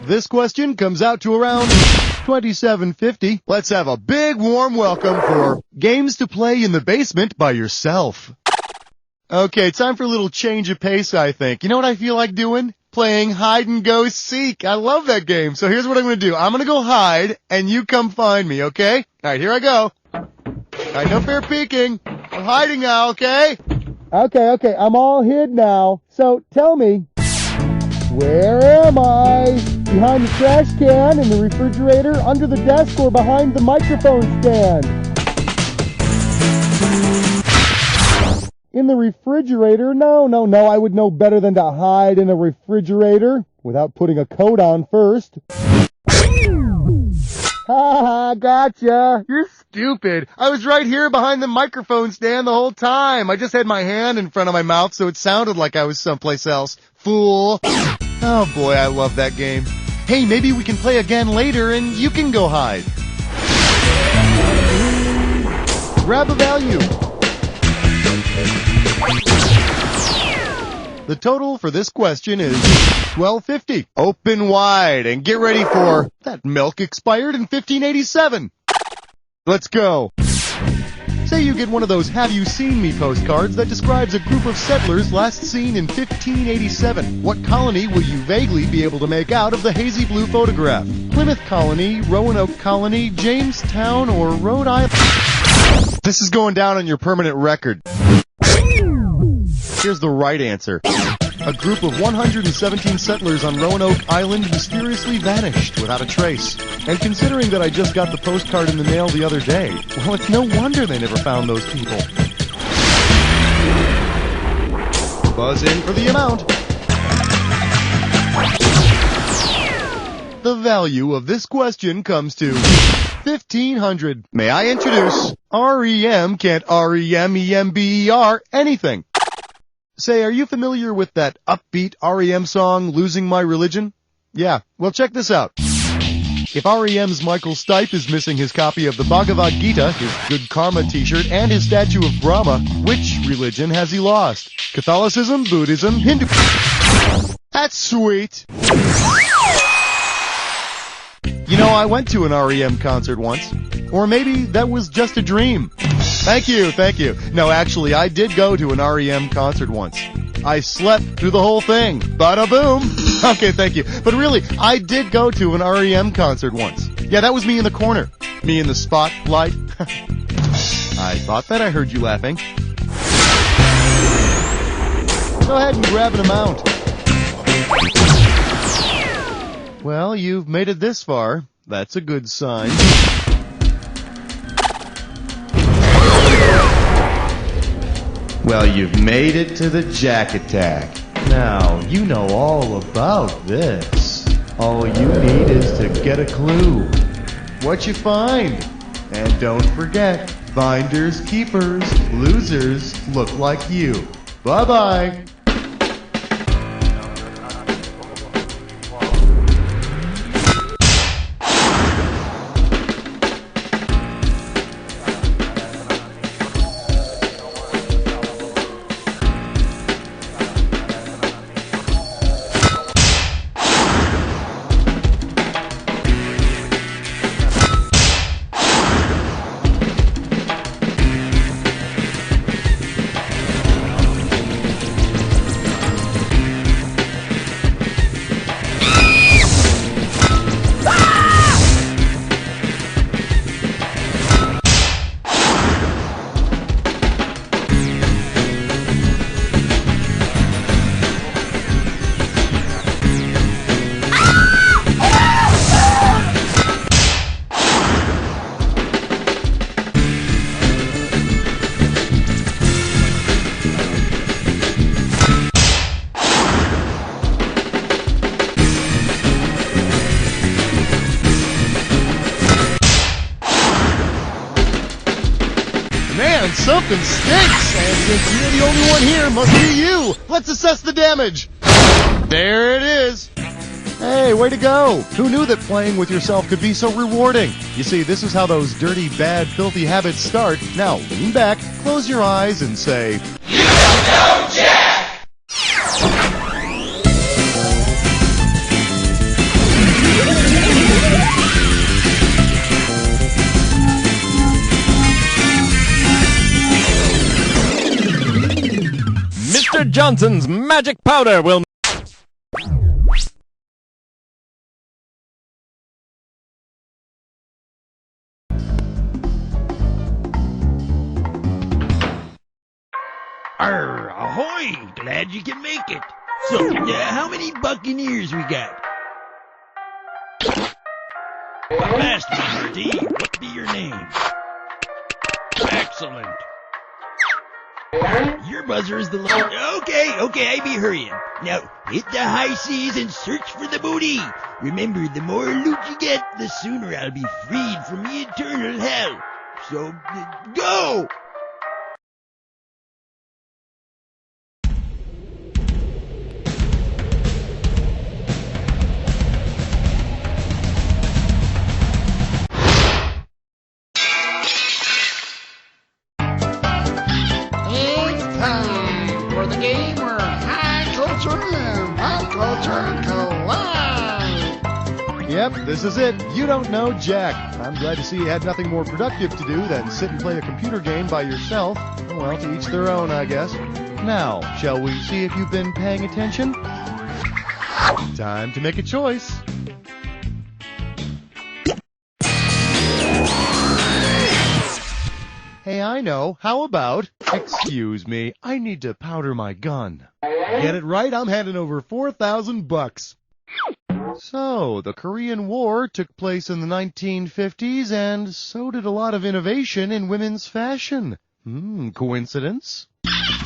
This question comes out to around $27.50. Let's have a big warm welcome for games to play in the basement by yourself. Okay, time for a little change of pace, I think. You know what I feel like doing? Playing hide and go seek. I love that game. So here's what I'm going to do. I'm going to go hide and you come find me, okay? All right, here I go. All right, no fair peeking. I'm hiding now, okay? Okay, I'm all hid now. So tell me, where am I? Behind the trash can, in the refrigerator, under the desk, or behind the microphone stand? In the refrigerator? No, I would know better than to hide in a refrigerator without putting a coat on first. Ha, gotcha. You're stupid. I was right here behind the microphone stand the whole time. I just had my hand in front of my mouth so it sounded like I was someplace else. Fool. Oh boy, I love that game. Hey, maybe we can play again later and you can go hide. Grab a value. The total for this question is $12.50. Open wide and get ready for that milk expired in 1587. Let's go. Say you get one of those Have You Seen Me postcards that describes a group of settlers last seen in 1587. What colony will you vaguely be able to make out of the hazy blue photograph? Plymouth Colony, Roanoke Colony, Jamestown, or Rhode Island? This is going down on your permanent record. Here's the right answer. A group of 117 settlers on Roanoke Island mysteriously vanished without a trace. And considering that I just got the postcard in the mail the other day, well, it's no wonder they never found those people. Buzz in for the amount. The value of this question comes to $1,500. May I introduce REM can't REMEMBER anything. Say, are you familiar with that upbeat REM song, Losing My Religion? Yeah, well check this out. If REM's Michael Stipe is missing his copy of the Bhagavad Gita, his Good Karma t-shirt, and his statue of Brahma, which religion has he lost? Catholicism, Buddhism, Hindu... That's sweet! You know, I went to an REM concert once. Or maybe that was just a dream. Thank you. No, actually, I did go to an REM concert once. I slept through the whole thing. Bada boom. Okay, thank you. But really, I did go to an REM concert once. Yeah, that was me in the corner. Me in the spotlight. I thought that I heard you laughing. Go ahead and grab an amount. Well, you've made it this far. That's a good sign. Well, you've made it to the Jack Attack. Now, you know all about this. All you need is to get a clue. What you find? And don't forget, finders, keepers, losers look like you. Bye-bye. Man, something stinks! And since you're the only one here, must be you! Let's assess the damage! There it is! Hey, way to go! Who knew that playing with yourself could be so rewarding? You see, this is how those dirty, bad, filthy habits start. Now, lean back, close your eyes, and say, "You don't know Jack!" Mr. Johnson's magic powder will... Arr, ahoy! Glad you can make it. So, how many Buccaneers we got? Fast, Marty. What be your name? Excellent. Your buzzer is the Okay, I be hurrying. Now, hit the high seas and search for the booty. Remember, the more loot you get, the sooner I'll be freed from the eternal hell. So, go! Game where high culture and pop culture collide. Yep, this is it. You don't know Jack. I'm glad to see you had nothing more productive to do than sit and play a computer game by yourself. Well, to each their own, I guess. Now, shall we see if you've been paying attention? Time to make a choice. Hey, I know. How about... Excuse me, I need to powder my gun. Get it right, I'm handing over $4,000. So, the Korean War took place in the 1950s, and so did a lot of innovation in women's fashion. Coincidence?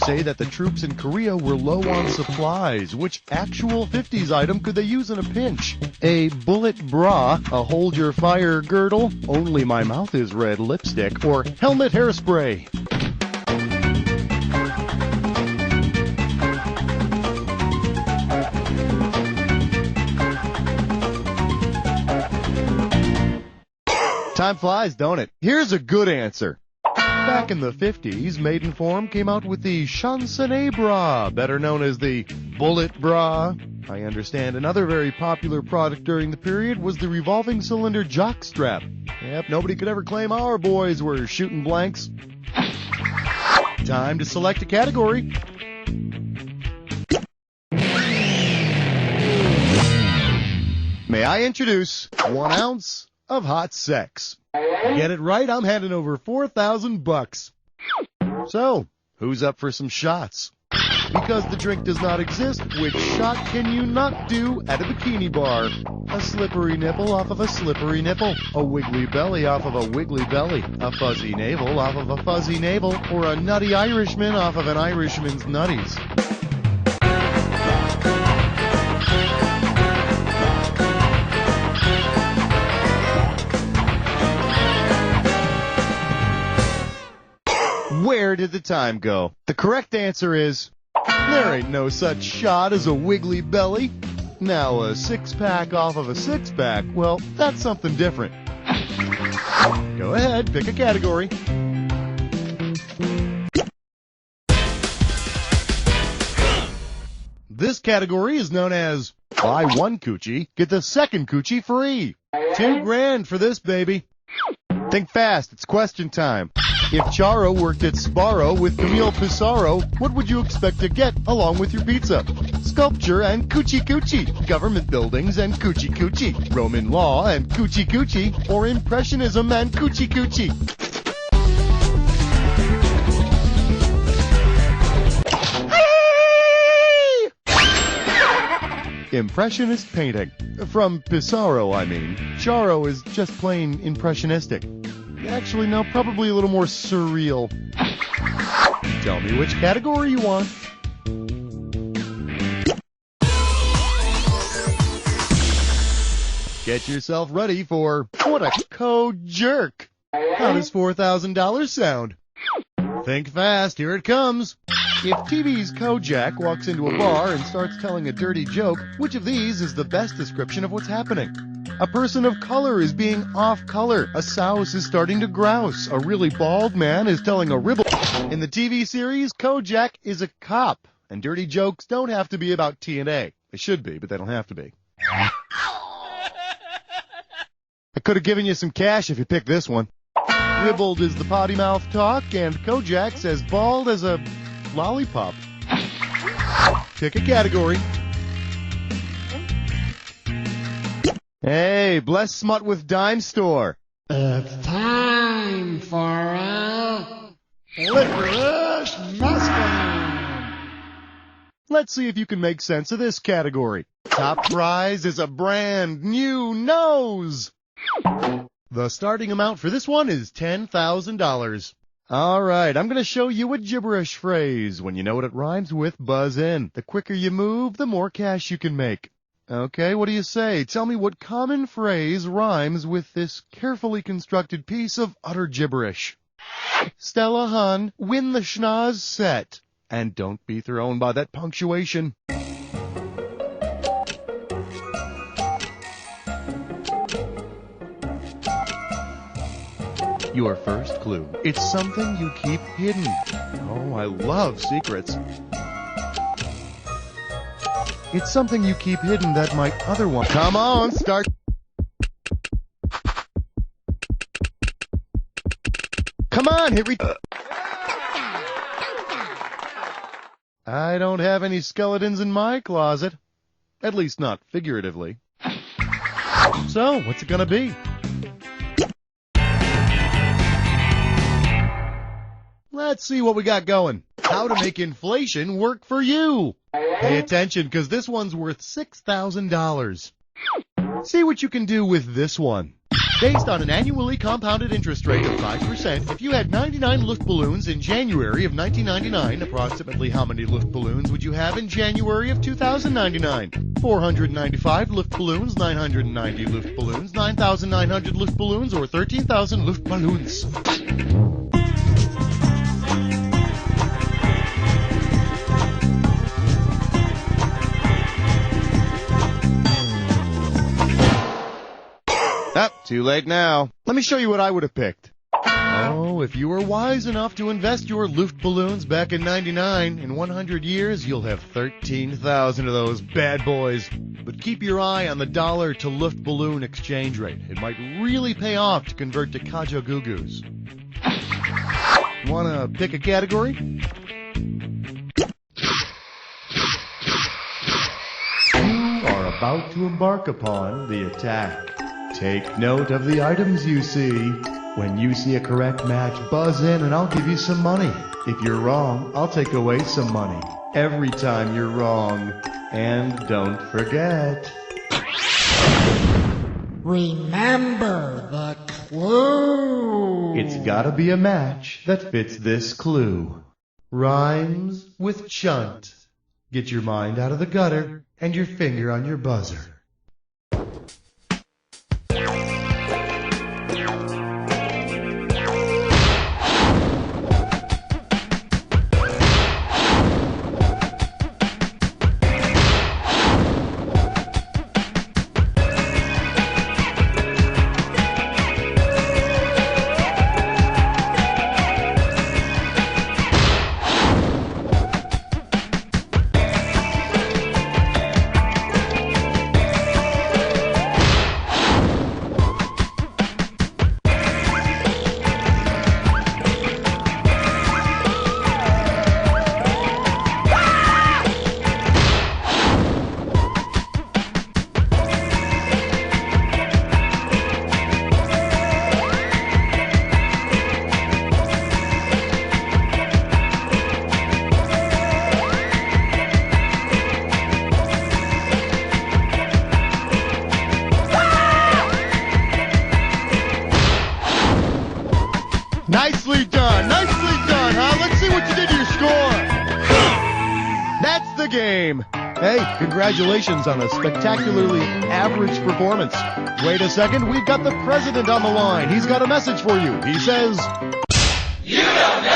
Say that the troops in Korea were low on supplies. Which actual 50s item could they use in a pinch? A bullet bra, a hold your fire girdle, only my mouth is red lipstick, or helmet hairspray? Time flies, don't it? Here's a good answer. Back in the 50s, Maidenform came out with the Chansonnet bra, better known as the bullet bra. I understand another very popular product during the period was the revolving cylinder jockstrap. Yep, nobody could ever claim our boys were shooting blanks. Time to select a category. May I introduce 1 ounce of hot sex. Get it right, I'm handing over $4,000. So, who's up for some shots? Because the drink does not exist, which shot can you not do at a bikini bar? A slippery nipple off of a slippery nipple, a wiggly belly off of a wiggly belly, a fuzzy navel off of a fuzzy navel, or a nutty Irishman off of an Irishman's nutties. Where did the time go? The correct answer is, there ain't no such shot as a wiggly belly. Now a six-pack off of a six-pack, well, that's something different. Go ahead, pick a category. This category is known as buy one coochie, get the second coochie free. $2,000 for this, baby. Think fast, it's question time. If Charo worked at Sbarro with Camille Pissarro, what would you expect to get along with your pizza? Sculpture and coochie coochie, government buildings and coochie coochie, Roman law and coochie coochie, or impressionism and coochie coochie. Impressionist painting. From Pissarro, I mean. Charo is just plain impressionistic. Actually, no, probably a little more surreal. Tell me which category you want. Get yourself ready for What a Co-Jerk. How does $4,000 sound? Think fast, here it comes. If TV's Kojak walks into a bar and starts telling a dirty joke, which of these is the best description of what's happening? A person of color is being off color. A souse is starting to grouse. A really bald man is telling a ribble. In the TV series, Kojak is a cop. And dirty jokes don't have to be about TNA. They should be, but they don't have to be. I could have given you some cash if you picked this one. Ribbled is the potty mouth talk, and Kojak's as bald as a lollipop. Pick a category. Hey, bless smut with dime store. It's time for a licorice muskrat. Let's see if you can make sense of this category. Top prize is a brand new nose. The starting amount for this one is $10,000. All right, I'm going to show you a gibberish phrase. When you know what it rhymes with, buzz in. The quicker you move, the more cash you can make. Okay, what do you say? Tell me what common phrase rhymes with this carefully constructed piece of utter gibberish. Stella Hun, win the schnoz set. And don't be thrown by that punctuation. Your first clue. It's something you keep hidden. Oh, I love secrets. It's something you keep hidden that might otherwise... Come on, start... Come on, hit re... I don't have any skeletons in my closet. At least not figuratively. So, what's it gonna be? Let's see what we got going. How to make inflation work for you. Pay attention, because this one's worth $6,000. See what you can do with this one. Based on an annually compounded interest rate of 5%, if you had 99 Luftballons in January of 1999, approximately how many Luftballons would you have in January of 2099? 495 Luftballons, 990 Luftballons, 9,900 Luftballons, or 13,000 Luftballons? Too late now. Let me show you what I would have picked. Oh, if you were wise enough to invest your Luftballons back in '99, in 100 years, you'll have 13,000 of those bad boys. But keep your eye on the dollar to Luftballon exchange rate. It might really pay off to convert to Kajagoogoo's. Wanna pick a category? You are about to embark upon the attack. Take note of the items you see. When you see a correct match, buzz in and I'll give you some money. If you're wrong, I'll take away some money. Every time you're wrong. And don't forget. Remember the clue. It's gotta be a match that fits this clue. Rhymes with chunt. Get your mind out of the gutter and your finger on your buzzer. Nicely done, huh? Let's see what you did to your score. That's the game. Hey, congratulations on a spectacularly average performance. Wait a second, we've got the president on the line. He's got a message for you. He says, You don't know